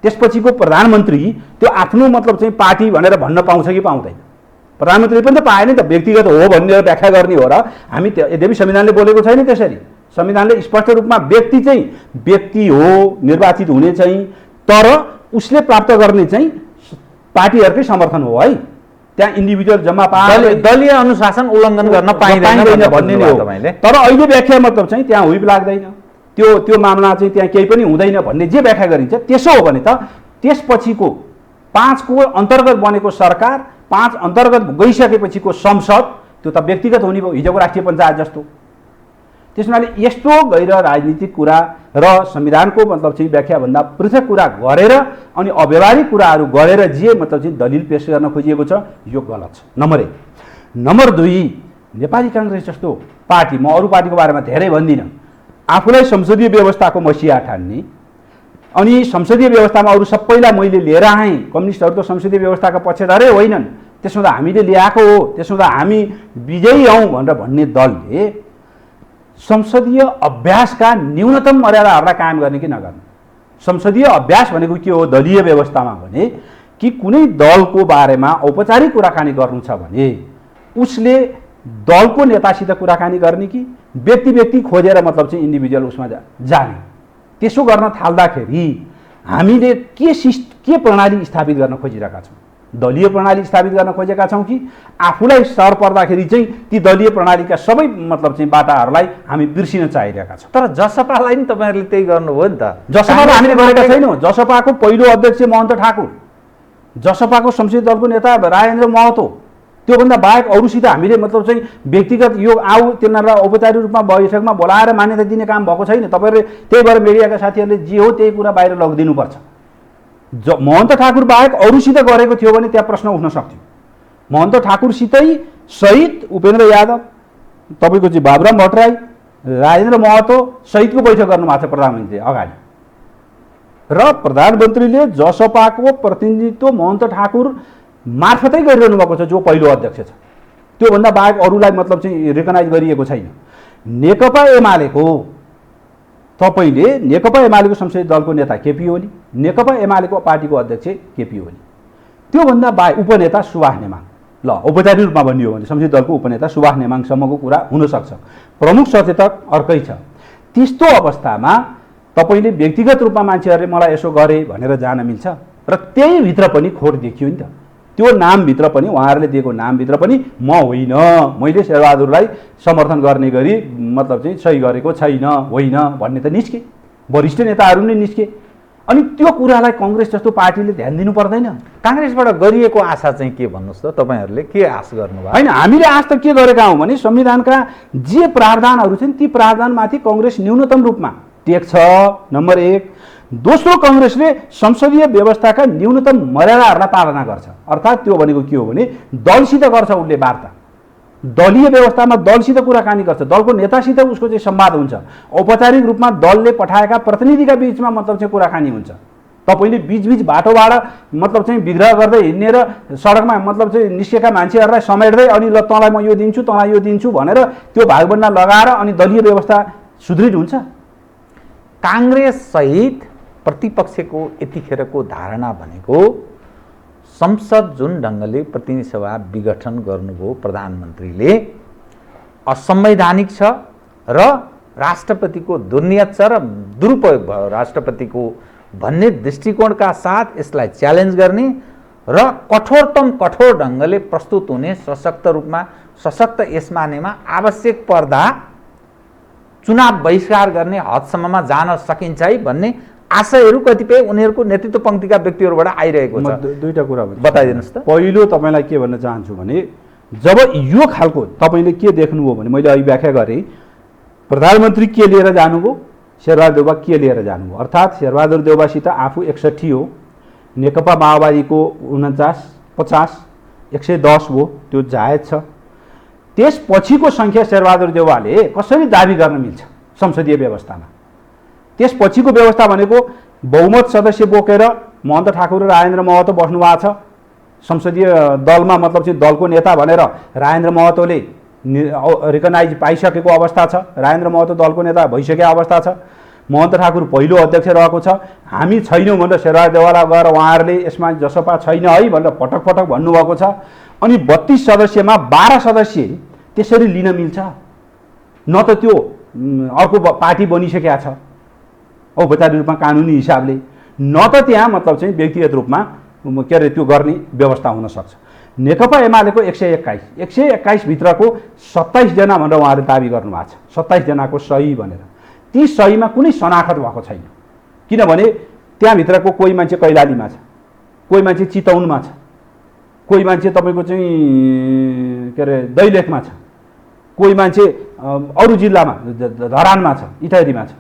त्यसपछिको प्रधानमन्त्री त्यो आफ्नो मतलब चाहिँ पार्टी भनेर भन्न पाउँछ कि पाउँदैन। प्रधानमन्त्री पनि त पाएन नि त, व्यक्तिगत हो भन्ने व्याख्या गर्ने हो र हामी यद्यपि संविधानले बोलेको छैन त्यसरी। संविधानले स्पष्ट रूपमा व्यक्ति हो निर्वाचित हुने चाहिँ, तर उसले प्राप्त गर्ने चाहिँ पार्टीहरूकै समर्थन हो है, त्यहाँ इन्डिभिजुअल जम्मा दलीय अनुशासन उल्लङ्घन गर्न पाइँदैन भन्ने नै हो। तर अहिले व्याख्या मतलब चाहिँ त्यहाँ हुइप लाग्दैन, त्यो मामला चाहिँ त्यहाँ केही पनि हुँदैन भन्ने जे व्याख्या गरिन्छ, त्यसो हो भने त त्यसपछिको 5 को अन्तर्गत बनेको सरकार, 5 अन्तर्गत गइसकेपछिको संसद त्यो त व्यक्तिगत हुने भयो, हिजोको राष्ट्रिय पञ्चायत जस्तो। त्यसैले यस्तो गैर राजनीतिक कुरा र संविधानको मतलब चाहिँ व्याख्याभन्दा पृथक कुरा गरेर अनि अव्यवहारिक कुराहरू गरेर जे मतलब चाहिँ दलिल पेश गर्न खोजिएको छ, यो गलत छ। नम्बर 1। नम्बर 2, नेपाली काङ्ग्रेस जस्तो पार्टी, म अरू पार्टीको बारेमा धेरै भन्दिनँ, आफूलाई संसदीय व्यवस्थाको मसिहा ठान्ने अनि संसदीय व्यवस्थामा अरू सबैलाई मैले लिएर आएँ, कम्युनिस्टहरू त संसदीय व्यवस्थाका पक्षधरै होइनन्, त्यसमा त हामीले ल्याएको हो, त्यसमा त हामी विजयी हौँ भनेर भन्ने दलले संसदीय अभ्यासका न्यूनतम मर्यादाहरूलाई कायम गर्ने कि नगर्ने। संसदीय अभ्यास भनेको के हो? दलीय व्यवस्थामा भने कि कुनै दलको बारेमा औपचारिक कुराकानी गर्नु छ भने उसले दलको नेतासित कुराकानी गर्ने कि व्यक्ति खोजेर मतलब चाहिँ इन्डिभिजुअल उसमा जाने। त्यसो गर्न थाल्दाखेरि हामीले के प्रणाली स्थापित गर्न खोजिरहेका छौँ? दलीय प्रणाली स्थापित गर्न खोजेका छौँ कि आफूलाई सर पर्दाखेरि चाहिँ ती दलीय प्रणालीका सबै मतलब चाहिँ बाटाहरूलाई हामी बिर्सिन चाहिरहेका छौँ। तर जसपालाई नि तपाईँहरूले त्यही गर्नुभयो नि त। जसपालाई हामीले गरेका छैनौँ। जसपाको पहिलो अध्यक्ष महन्त ठाकुर, जसपाको संसदीय दलको नेता राजेन्द्र महतो, त्योभन्दा बाहेक अरूसित हामीले मतलब चाहिँ व्यक्तिगत यो तिनीहरूलाई औपचारिक रूपमा बैठकमा बोलाएर मान्यता दिने काम भएको छैन। तपाईँहरूले त्यही भएर मिडियाका साथीहरूले जे हो त्यही कुरा बाहिर लगिदिनुपर्छ। महन्त ठाकुर बाहेक अरूसित गरेको थियो भने त्यहाँ प्रश्न उठ्न सक्थ्यो। महन्त ठाकुरसितै सहित उपेन्द्र यादव, तपाईँको चाहिँ बाबुराम भट्टराई, राजेन्द्र महतो सहितको बैठक गर्नुभएको छ प्रधानमन्त्रीले अगाडि, र प्रधानमन्त्रीले जसपाको प्रतिनिधित्व महन्त ठाकुर मार्फतै गरिरहनु भएको छ, जो पहिलो अध्यक्ष छ। त्योभन्दा बाहेक अरूलाई मतलब चाहिँ रिकगनाइज गरिएको छैन। नेकपा एमालेको तपाईँले नेकपा एमालेको संसदीय दलको नेता केपी ओली, नेकपा एमालेको पार्टीको अध्यक्ष केपी ओली, त्योभन्दा बाहेक उपनेता सुभाष नेमाङ, ल औपचारिक रूपमा भनियो भने संसदीय दलको उपनेता सुभाष नेमाङसम्मको कुरा हुनसक्छ। प्रमुख सचेतक अर्कै छ। त्यस्तो अवस्थामा तपाईँले व्यक्तिगत रूपमा मान्छेहरूले मलाई यसो गरे भनेर जान मिल्छ? र त्यही भित्र पनि खोट देखियो नि त। त्यो नामभित्र पनि उहाँहरूले दिएको नामभित्र पनि म होइन, मैले शेरबहादुरलाई समर्थन गर्ने गरी मतलब चाहिँ सही गरेको छैन होइन भन्ने त निस्के, वरिष्ठ नेताहरू नै निस्के। अनि त्यो कुरालाई कङ्ग्रेस जस्तो पार्टीले ध्यान दिनु पर्दैन? काङ्ग्रेसबाट गरिएको आशा चाहिँ के भन्नुहोस् त? तपाईँहरूले के आश गर्नुभयो? होइन, हामीले आज त के गरेका हौँ भने संविधानका जे प्रावधानहरू छन् ती प्रावधानमाथि कङ्ग्रेस न्यूनतम रूपमा टेक्छ, नम्बर 1। दोस्रो, कङ्ग्रेसले संसदीय व्यवस्थाका न्यूनतम मर्यादाहरूलाई पालना गर्छ। अर्थात् त्यो भनेको के हो भने दलसित गर्छ उसले वार्ता, दलीय व्यवस्थामा दलसित कुराकानी गर्छ, दलको नेतासित उसको चाहिँ संवाद हुन्छ, औपचारिक रूपमा दलले पठाएका प्रतिनिधिका बिचमा मतलब चाहिँ कुराकानी हुन्छ। तपाईँले बिचबिच बाटोबाट मतलब चाहिँ विग्रह गर्दै हिँड्ने र सडकमा मतलब चाहिँ निस्केका मान्छेहरूलाई समेट्दै अनि ल तँलाई म यो दिन्छु तँलाई यो दिन्छु भनेर त्यो भागबन्डा लगाएर अनि दलीय व्यवस्था सुदृढ हुन्छ? काङ्ग्रेस सहित प्रतिपक्षको यतिखेरको धारणा भनेको संसद जुन ढङ्गले प्रतिनिधि सभा विघटन गर्नुभयो प्रधानमन्त्रीले असंवैधानिक छ र राष्ट्रपतिको दुर्नियत छ र दुरुपयोग भयो राष्ट्रपतिको भन्ने दृष्टिकोणका साथ यसलाई च्यालेन्ज गर्ने र कठोरतम कठोर ढङ्गले प्रस्तुत हुने सशक्त रूपमा सशक्त यस मानेमा आवश्यक पर्दा चुनाव बहिष्कार गर्ने हदसम्ममा जान सकिन्छ है भन्ने आशयहरू कतिपय उनीहरूको नेतृत्व पङ्क्तिका व्यक्तिहरूबाट आइरहेको छ। दुईटा कुरा बताइदिनुहोस् त। पहिलो तपाईँलाई के भन्न चाहन्छु भने जब यो खालको तपाईँले के देख्नुभयो भने मैले अघि व्याख्या गरेँ, प्रधानमन्त्री के लिएर जानुभयो, शेरबहादुर देउवा के लिएर जानुभयो। अर्थात् शेरबहादुर देउवासित आफू 61 हो, नेकपा माओवादीको 49, 50, 110 हो, त्यो जायज छ। त्यसपछिको सङ्ख्या शेरबहादुर देउवाले कसरी दाबी गर्न मिल्छ संसदीय व्यवस्थामा? त्यसपछिको व्यवस्था भनेको बहुमत सदस्य बोकेर महन्त ठाकुर र राजेन्द्र महतो बस्नु भएको छ संसदीय दलमा, मतलब चाहिँ दलको नेता भनेर राजेन्द्र महतोले रिकगनाइज पाइसकेको अवस्था छ, राजेन्द्र महतो दलको नेता भइसकेको अवस्था छ, महन्त ठाकुर पहिलो अध्यक्ष रहेको छ। हामी छैनौँ भनेर शेरबहादुर देउवालाई गएर उहाँहरूले यसमा जसपा छैन है भनेर पटक पटक भन्नुभएको छ। अनि 32 सदस्यमा 12 सदस्य त्यसरी लिन मिल्छ? न त त्यो अर्को पार्टी बनिसकेका छ औपचारिक रूपमा कानुनी हिसाबले, न त त्यहाँ मतलब चाहिँ व्यक्तिगत रूपमा के अरे त्यो गर्ने व्यवस्था हुनसक्छ। नेकपा एमालेको 121 भित्रको 27 जना भनेर उहाँहरूले दाबी गर्नुभएको छ, 27 जनाको सही भनेर। ती सहीमा कुनै शनाखत भएको छैन, किनभने त्यहाँभित्रको कोही मान्छे कैलालीमा छ, कोही मान्छे चितौनमा छ, कोही मान्छे तपाईँको चाहिँ के अरे दैलेखमा छ, कोही मान्छे अरू जिल्लामा धरानमा छ, इटहरीमा छ।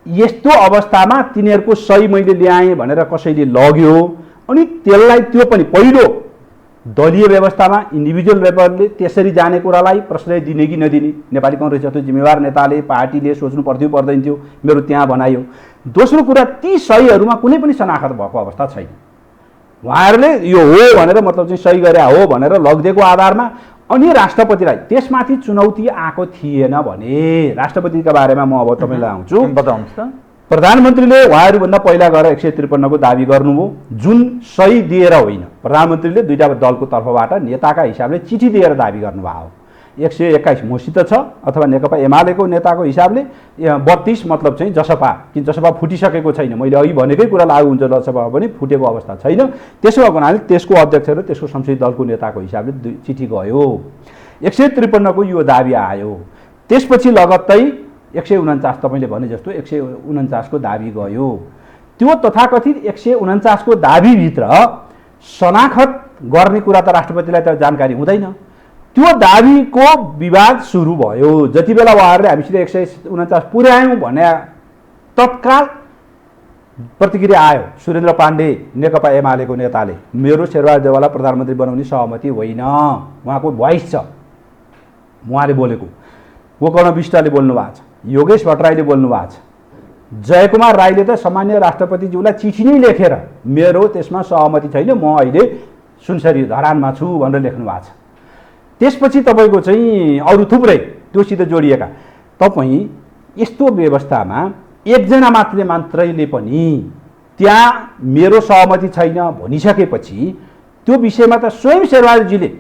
यस्तो अवस्थामा तिनीहरूको सही मैले ल्याएँ भनेर कसैले लग्यो अनि त्यसलाई त्यो पनि पहिलो दलीय व्यवस्थामा इन्डिभिजुअल लेभलले त्यसरी जाने कुरालाई प्रश्रय दिने कि नदिने नेपाली कङ्ग्रेस जस्तो जिम्मेवार नेताले पार्टीले सोच्नु पर्थ्यो पर्दैन थियो, मेरो त्यहाँ बनायो। दोस्रो कुरा, ती सहीहरूमा कुनै पनि शनाखत भएको अवस्था छैन। उहाँहरूले यो हो भनेर मतलब चाहिँ सही गरे हो भनेर लगिदिएको आधारमा अनि राष्ट्रपतिलाई त्यसमाथि चुनौती आएको थिएन भने राष्ट्रपतिका बारेमा म अब तपाईँलाई आउँछु। बताउनुहोस् त। प्रधानमन्त्रीले उहाँहरूभन्दा पहिला गएर 153 को दाबी गर्नुभयो, जुन सही दिएर होइन। प्रधानमन्त्रीले दुईटा दलको तर्फबाट नेताका हिसाबले चिठी दिएर दाबी गर्नुभयो। 121 मसित छ अथवा नेकपा एमालेको नेताको हिसाबले 32 मतलब चाहिँ जसपा, कि जसपा फुटिसकेको छैन। मैले अघि भनेकै कुरा लागु हुन्छ, जसपा पनि फुटेको अवस्था छैन। त्यसो भएको हुनाले त्यसको अध्यक्ष र त्यसको संसदीय दलको नेताको हिसाबले चिठी गयो, 153 को यो दाबी आयो। त्यसपछि लगत्तै 149 तपाईँले भने जस्तो 149 को दाबी गयो। त्यो तथाकथित 149 को दाबीभित्र शनाखत गर्ने कुरा त राष्ट्रपतिलाई त जानकारी हुँदैन। त्यो दाबीको विवाद सुरु भयो। जति बेला उहाँहरूले हामीसित 149 पुर्यायौँ भने तत्काल प्रतिक्रिया आयो सुरेन्द्र पाण्डे नेकपा एमालेको नेताले, मेरो शेरबहादुर देउवालाई प्रधानमन्त्री बनाउने सहमति होइन। उहाँको भोइस छ, उहाँले बोलेको। गोकर्ण विष्टले बोल्नु भएको छ, योगेश भट्टराईले बोल्नु भएको छ, जयकुमार राईले त सामान्य राष्ट्रपतिज्यूलाई चिठी नै लेखेर मेरो त्यसमा सहमति छैन, म अहिले सुनसरी धरानमा छु भनेर लेख्नु भएको छ। त्यसपछि तपाईँको चाहिँ अरू थुप्रै त्योसित जोडिएका। तपाईँ यस्तो व्यवस्थामा एकजना मात्रैले पनि त्यहाँ मेरो सहमति छैन भनिसकेपछि त्यो विषयमा त स्वयं शेरबहादुरजीले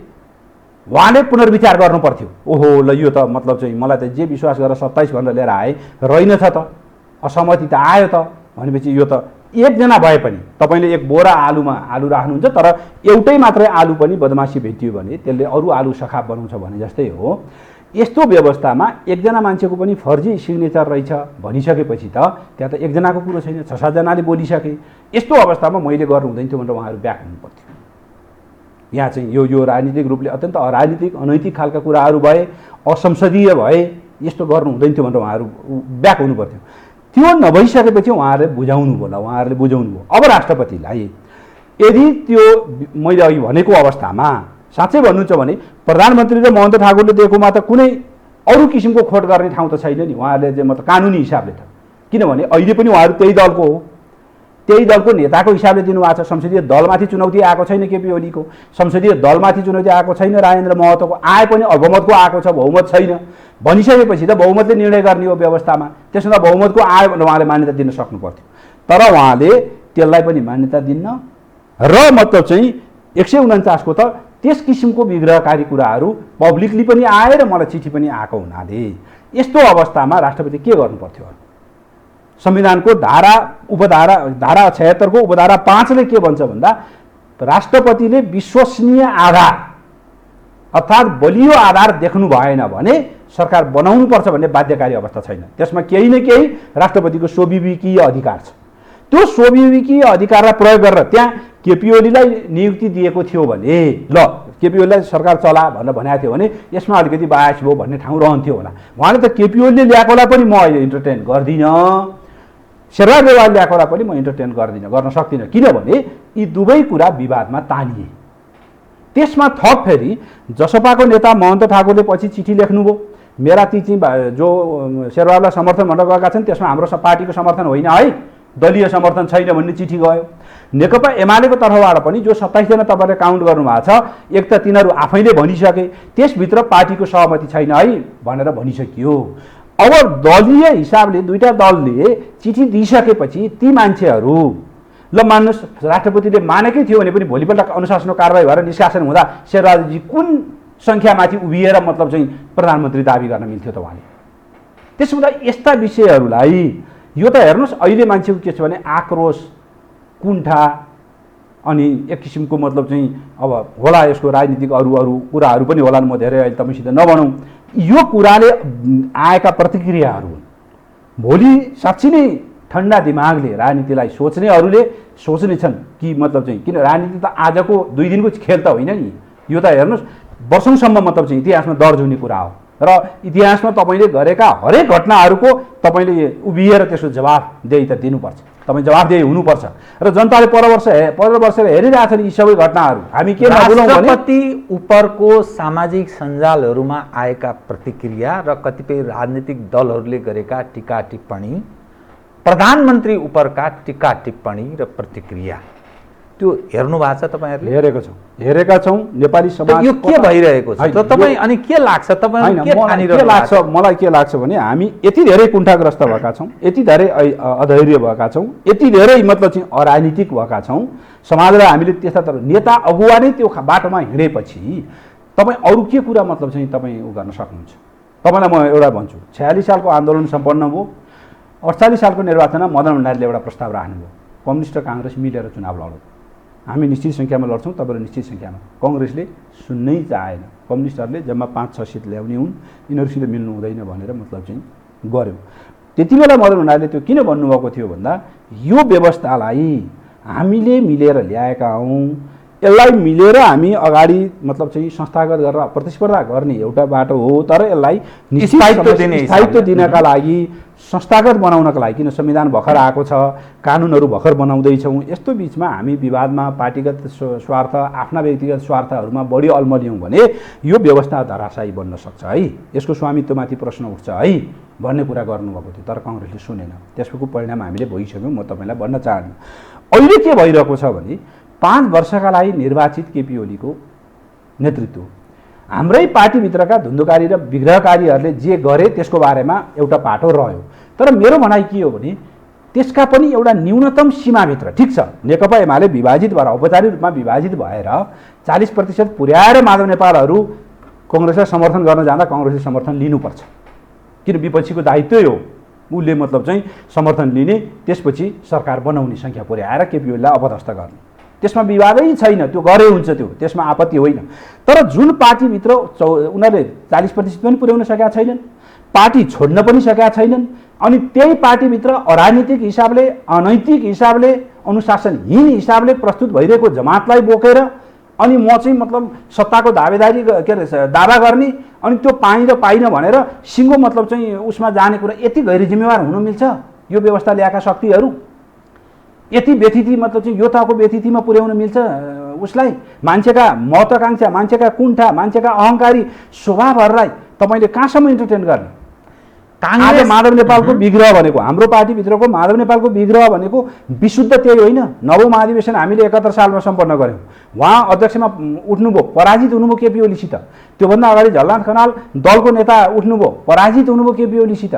उहाँले पुनर्विचार गर्नु पर्थ्यो। ओहो ल यो त मतलब चाहिँ मलाई त जे विश्वास गरेर 27 भनेर लिएर आए रहेनछ त, असहमति त आयो त भनेपछि यो त एकजना भए पनि तपाईँले एक बोरा आलुमा आलु राख्नुहुन्छ तर एउटै मात्रै आलु पनि बदमासी भेटियो भने त्यसले अरू आलु सखाप बनाउँछ भने जस्तै हो। यस्तो व्यवस्थामा एकजना मान्छेको पनि फर्जी सिग्नेचर रहेछ भनिसकेपछि त त्यहाँ त एकजनाको कुरो छैन, 6-7 जनाले बोलिसके। यस्तो अवस्थामा मैले गर्नु हुँदैन थियो भनेर उहाँहरू ब्याक हुनु पर्थ्यो। यहाँ चाहिँ यो राजनीतिक रूपले अत्यन्त अराजनीतिक अनैतिक खालका कुराहरू भए, असंसदीय भए, यस्तो गर्नु हुँदैन थियो भनेर उहाँहरू ब्याक हुनु पर्थ्यो। त्यो नभइसकेपछि उहाँहरूले बुझाउनु होला, उहाँहरूले बुझाउनु भयो। अब राष्ट्रपतिलाई यदि त्यो मैले अघि भनेको अवस्थामा साँच्चै भन्नुहुन्छ भने प्रधानमन्त्री र महन्त ठाकुरले दिएकोमा त कुनै अरू किसिमको खोट गर्ने ठाउँ त छैन नि उहाँहरूले चाहिँ मतलब कानुनी हिसाबले त। किनभने अहिले पनि उहाँहरू त्यही दलको हो, त्यही दलको नेताको हिसाबले दिनुभएको छ। संसदीय दलमाथि चुनौती आएको छैन केपी ओलीको, संसदीय दलमाथि चुनौती आएको छैन राजेन्द्र महतोको, आए पनि अल्पमतको आएको छ, बहुमत छैन भनिसकेपछि त बहुमतले निर्णय गर्ने हो व्यवस्थामा। त्यसमा बहुमतको आयो भने उहाँले मान्यता दिन सक्नु पर्थ्यो, तर उहाँले त्यसलाई पनि मान्यता दिन्न र मतलब चाहिँ 149 को त त्यस किसिमको विग्रहकारी कुराहरू पब्लिकली पनि आए र मलाई चिठी पनि आएको हुनाले यस्तो अवस्थामा राष्ट्रपति के गर्नु पर्थ्यो? संविधानको धारा 76 को उपधारा 5 ले के भन्छ भन्दा राष्ट्रपतिले विश्वसनीय आधार अर्थात् बलियो आधार देख्नु भएन भने सरकार बनाउनु पर्छ भन्ने बाध्यकारी अवस्था छैन। त्यसमा केही न केही राष्ट्रपतिको स्वविवेकीय अधिकार छ। त्यो स्वविवेकीय अधिकारलाई प्रयोग गरेर त्यहाँ केपी ओलीलाई नियुक्ति दिएको थियो भने ल केपी ओलीलाई सरकार चला भनेर भनेको थियो भने यसमा अलिकति बायस भयो भन्ने ठाउँ रहन्थ्यो होला। उहाँले त केपी ओलीले ल्याएकोलाई पनि म अहिले इन्टरटेन गर्दिनँ, शेरबहादुर देउवाले ल्याएकोलाई पनि म इन्टरटेन गर्दिनँ, गर्न सक्दिनँ। किनभने यी दुवै कुरा विवादमा तानिए। त्यसमा थप फेरि जसपाको नेता महन्त ठाकुरले पछि चिठी लेख्नुभयो, मेरा ती चाहिँ जो शेरबहादुरलाई समर्थन भनेर गएका छन् त्यसमा हाम्रो पार्टीको समर्थन होइन है, दलीय समर्थन छैन भन्ने चिठी गयो। नेकपा एमालेको तर्फबाट पनि जो 27 जना तपाईँले काउन्ट गर्नुभएको छ, एक त तिनीहरू आफैले भनिसके त्यसभित्र पार्टीको सहमति छैन है भनेर भनिसकियो। अब दलीय हिसाबले दुईटा दलले चिठी दिइसकेपछि ती मान्छेहरू ल मान्नुहोस् राष्ट्रपतिले मानेकै थियो भने पनि भोलिपल्ट अनुशासनको कारबाही भएर निष्कासन हुँदा शेरबहादुरजी कुन सङ्ख्यामाथि उभिएर मतलब चाहिँ प्रधानमन्त्री दाबी गर्न मिल्थ्यो त उहाँले? त्यसो हुँदा यस्ता विषयहरूलाई यो त हेर्नुहोस् अहिले मान्छेको के छ भने आक्रोश, कुण्ठा अनि एक किसिमको मतलब चाहिँ अब होला यसको राजनीतिक अरू कुराहरू पनि होला, म धेरै अहिले तपाईँसित नभनौँ। यो कुराले आएका प्रतिक्रियाहरू भोलि साँच्चै नै ठन्डा दिमागले राजनीतिलाई सोच्नेहरूले सोच्ने छन् कि मतलब चाहिँ किन राजनीति त आजको 2 दिनको खेल त होइन नि, यो त हेर्नुहोस् वर्षौँसम्म मतलब चाहिँ इतिहासमा दर्ज हुने कुरा हो र इतिहासमा तपाईँले गरेका हरेक घटनाहरूको तपाईँले उभिएर त्यसको जवाफदेही त दिनुपर्छ, तपाईँ जवाफदेही हुनुपर्छ र जनताले पर वर्ष हेरिरहेछन् यी सबै घटनाहरू। हामी के नबोलौँ भने राष्ट्रपति उपरको सामाजिक सञ्जालहरूमा आएका प्रतिक्रिया र कतिपय राजनीतिक दलहरूले गरेका टीका टिप्पणी, प्रधानमन्त्री उपरका टीका टिप्पणी र प्रतिक्रिया, त्यो हेर्नु भएको छ तपाईँहरूले? हेरेका छौँ। नेपाली समाज यो के भइरहेको छ तपाईँ अनि के लाग्छ तपाईँहरू के ठानिरहनु लाग्छ? मलाई के लाग्छ भने हामी यति धेरै कुण्ठाग्रस्त भएका छौँ, यति धेरै अधैर्य भएका छौँ, यति धेरै मतलब चाहिँ अराजनीतिक भएका छौँ समाजलाई हामीले त्यस्ता तर नेता अगुवा नै त्यो बाटोमा हिँडेपछि तपाईँ अरू के कुरा मतलब चाहिँ तपाईँ उ गर्न सक्नुहुन्छ? तपाईँलाई म एउटा भन्छु, 46 सालको आन्दोलन सम्पन्न भयो, 48 सालको निर्वाचनमा मदन भण्डारीले एउटा प्रस्ताव राख्नुभयो, कम्युनिस्ट र काङ्ग्रेस मिलेर चुनाव लडौँ, हामी निश्चित सङ्ख्यामा लड्छौँ, तपाईँहरू निश्चित सङ्ख्यामा। कङ्ग्रेसले सुन्नै चाहेन, कम्युनिस्टहरूले जम्मा 5-6 सिट ल्याउने हुन्, यिनीहरूसित मिल्नु हुँदैन भनेर मतलब चाहिँ गऱ्यो। त्यति बेला मदन भण्डारीले त्यो किन भन्नुभएको थियो भन्दा यो व्यवस्थालाई हामीले मिलेर ल्याएका हौँ, यसलाई मिलेर हामी अगाडि मतलब चाहिँ संस्थागत गरेर प्रतिस्पर्धा गर्ने एउटा बाटो हो, तर यसलाई स्थायित्व दिनका लागि संस्थागत बनाउनका लागि किन संविधान भर्खर आएको छ, कानुनहरू भर्खर बनाउँदैछौँ, यस्तो बिचमा हामी विवादमा पार्टीगत स्वार्थ आफ्ना व्यक्तिगत स्वार्थहरूमा बढी अल्मलियौँ भने यो व्यवस्था धराशायी बन्न सक्छ है, यसको स्वामित्वमाथि प्रश्न उठ्छ है भन्ने कुरा गर्नुभएको थियो। तर कङ्ग्रेसले सुनेन, त्यसको परिणाम हामीले भोगिसक्यौँ। म तपाईँलाई भन्न चाहन्छु अहिले के भइरहेको छ भने 5 वर्षका लागि निर्वाचित केपी ओलीको नेतृत्व हाम्रै पार्टीभित्रका धुन्धुकारी र विग्रहकारीहरूले जे गरे त्यसको बारेमा एउटा पाटो रह्यो। तर मेरो भनाइ के हो भने त्यसका पनि एउटा न्यूनतम सीमाभित्र ठिक छ, नेकपा एमाले विभाजित भएर औपचारिक रूपमा विभाजित भएर 40% पुर्याएर माधव नेपालहरू कङ्ग्रेसलाई समर्थन गर्न जाँदा कङ्ग्रेसले समर्थन लिनुपर्छ, किन विपक्षीको दायित्वै हो उसले मतलब चाहिँ समर्थन लिने, त्यसपछि सरकार बनाउने सङ्ख्या पुर्याएर केपी ओलीलाई अपदस्थ गर्ने, त्यसमा विवादै छैन, त्यो गरे हुन्छ, त्यो त्यसमा आपत्ति होइन। तर जुन पार्टीभित्र उनीहरूले 40% पनि पुर्याउन सकेका छैनन्, पार्टी छोड्न पनि सकेका छैनन्, अनि त्यही पार्टीभित्र अराजनीतिक हिसाबले अनैतिक हिसाबले अनुशासनहीन हिसाबले प्रस्तुत भइरहेको जमातलाई बोकेर अनि म चाहिँ मतलब सत्ताको दावेदारी के अरे दावा गर्ने अनि त्यो पाइन र पाइन भनेर सिङ्गो मतलब चाहिँ उसमा जाने कुरा यति गैर जिम्मेवार हुन मिल्छ? यो व्यवस्था ल्याएका शक्तिहरू यति व्यथिति मतलब चाहिँ यो तहको व्यथितिमा पुर्याउन मिल्छ उसलाई? मान्छेका महत्त्वाकांक्षा, मान्छेका कुण्ठा, मान्छेका अहङ्कारी स्वभावहरूलाई तपाईँले कहाँसम्म इन्टरटेन गर्ने? काङ्ग्रेस माधव नेपालको विग्रह भनेको, हाम्रो पार्टीभित्रको माधव नेपालको विग्रह भनेको विशुद्ध त्यही होइन। नवौँ महाधिवेशन हामीले 71 सालमा सम्पन्न गऱ्यौँ, उहाँ अध्यक्षमा उठ्नुभयो, पराजित हुनुभयो केपी ओलीसित। त्योभन्दा अगाडि झलनाथ खनाल दलको नेता उठ्नुभयो, पराजित हुनुभयो केपी ओलीसित।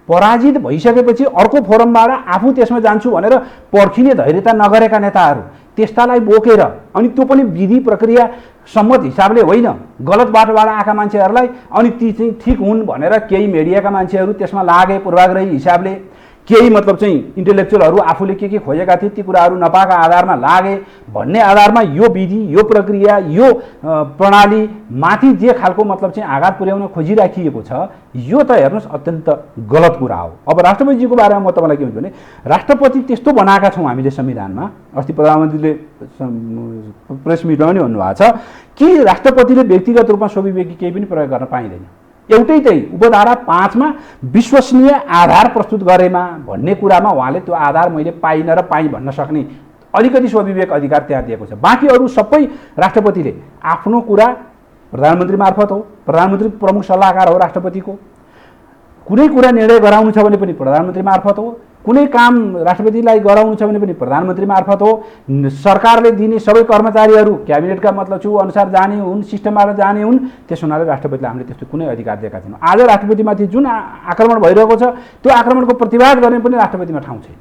पराजित भइसकेपछि अर्को फोरमबाट आफू त्यसमा जान्छु भनेर पर्खिने धैर्यता नगरेका नेताहरू त्यस्तालाई बोकेर अनि त्यो पनि विधि प्रक्रिया सम्मत हिसाबले होइन, गलत बाटोबाट आएका मान्छेहरूलाई अनि ती चाहिँ ठिक हुन् भनेर केही मिडियाका मान्छेहरू त्यसमा लागे पूर्वाग्रही हिसाबले, केही मतलब चाहिँ इन्टेलेक्चुअलहरू आफूले के खोजेका थिए ती कुराहरू नपाएका आधारमा लागे भन्ने आधारमा यो विधि, यो प्रक्रिया, यो प्रणाली माथि जे खालको मतलब चाहिँ आघात पुर्याउन खोजिराखिएको छ यो त हेर्नुहोस् अत्यन्त गलत कुरा हो। अब राष्ट्रपतिजीको बारेमा म तपाईँलाई के भन्छु भने राष्ट्रपति त्यस्तो बनाएका छौँ हामीले संविधानमा, अस्ति प्रधानमन्त्रीले प्रेस मिटमा पनि भन्नुभएको छ कि राष्ट्रपतिले व्यक्तिगत रूपमा स्वविवेकी केही पनि प्रयोग गर्न पाइँदैन, एउटै त्यही उपधारा 5 मा विश्वसनीय आधार प्रस्तुत गरेमा भन्ने कुरामा उहाँले त्यो आधार मैले पाइन र पाएँ भन्न सक्ने अलिकति स्वविवेक अधिकार त्यहाँ दिएको छ। बाँकी अरू सबै राष्ट्रपतिले आफ्नो कुरा प्रधानमन्त्री मार्फत हो, प्रधानमन्त्री प्रमुख सल्लाहकार हो राष्ट्रपतिको, कुनै कुरा निर्णय गराउनु छ भने पनि प्रधानमन्त्री मार्फत हो, कुनै काम राष्ट्रपतिलाई गराउनु छ भने पनि प्रधानमन्त्री मार्फत हो, सरकारले दिने सबै कर्मचारीहरू क्याबिनेटका मतलब छु अनुसार जाने हुन्, सिस्टमबाट जाने हुन्, त्यस हुनाले राष्ट्रपतिले हामीले त्यस्तो कुनै अधिकार दिएका छैनौँ। आज राष्ट्रपतिमाथि जुन आक्रमण भइरहेको छ त्यो आक्रमणको प्रतिवाद गर्ने पनि राष्ट्रपतिमा ठाउँ छैन।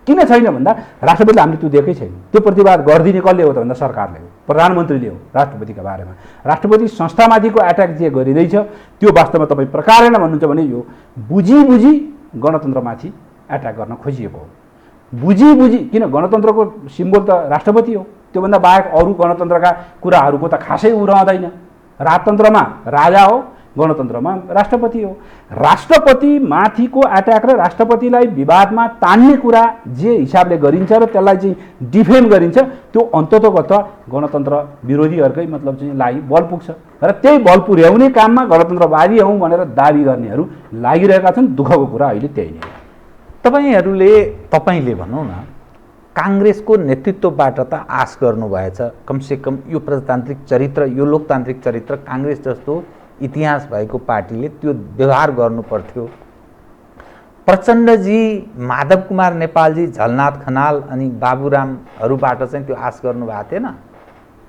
किन छैन भन्दा राष्ट्रपतिले हामीले त्यो दिएकै छैन। त्यो प्रतिवाद गरिदिने कसले हो त भन्दा सरकारले हो, प्रधानमन्त्रीले हो राष्ट्रपतिका बारेमा। राष्ट्रपति संस्थामाथिको एट्याक जे गरिँदैछ त्यो वास्तवमा तपाईँ प्रकारेण भन्नुहुन्छ भने यो बुझी गणतन्त्रमाथि एट्याक गर्न खोजिएको हो। बुझी किन गणतन्त्रको सिम्बोल त राष्ट्रपति हो, त्योभन्दा बाहेक अरू गणतन्त्रका कुराहरूको त खासै उ रहँदैन। राजतन्त्रमा राजा हो, गणतन्त्रमा राष्ट्रपति हो। राष्ट्रपति माथिको एट्याक र राष्ट्रपतिलाई विवादमा तान्ने कुरा जे हिसाबले गरिन्छ र त्यसलाई चाहिँ डिफेम गरिन्छ त्यो अन्ततोगत गणतन्त्र विरोधीहरूकै मतलब चाहिँ लागि बल पुग्छ र त्यही बल पुर्याउने काममा गणतन्त्रवादी हौँ भनेर दाबी गर्नेहरू लागिरहेका छन्। दुःखको कुरा अहिले त्यही नै हो। तपाईँले भनौँ न काङ्ग्रेसको नेतृत्वबाट त आश गर्नुभएछ कमसेकम यो प्रजातान्त्रिक चरित्र, यो लोकतान्त्रिक चरित्र काङ्ग्रेस जस्तो इतिहास भएको पार्टीले त्यो व्यवहार गर्नुपर्थ्यो प्रचण्डजी, माधव कुमार नेपालजी, झलनाथ खनाल अनि बाबुरामहरूबाट चाहिँ त्यो आश गर्नुभएको थिएन?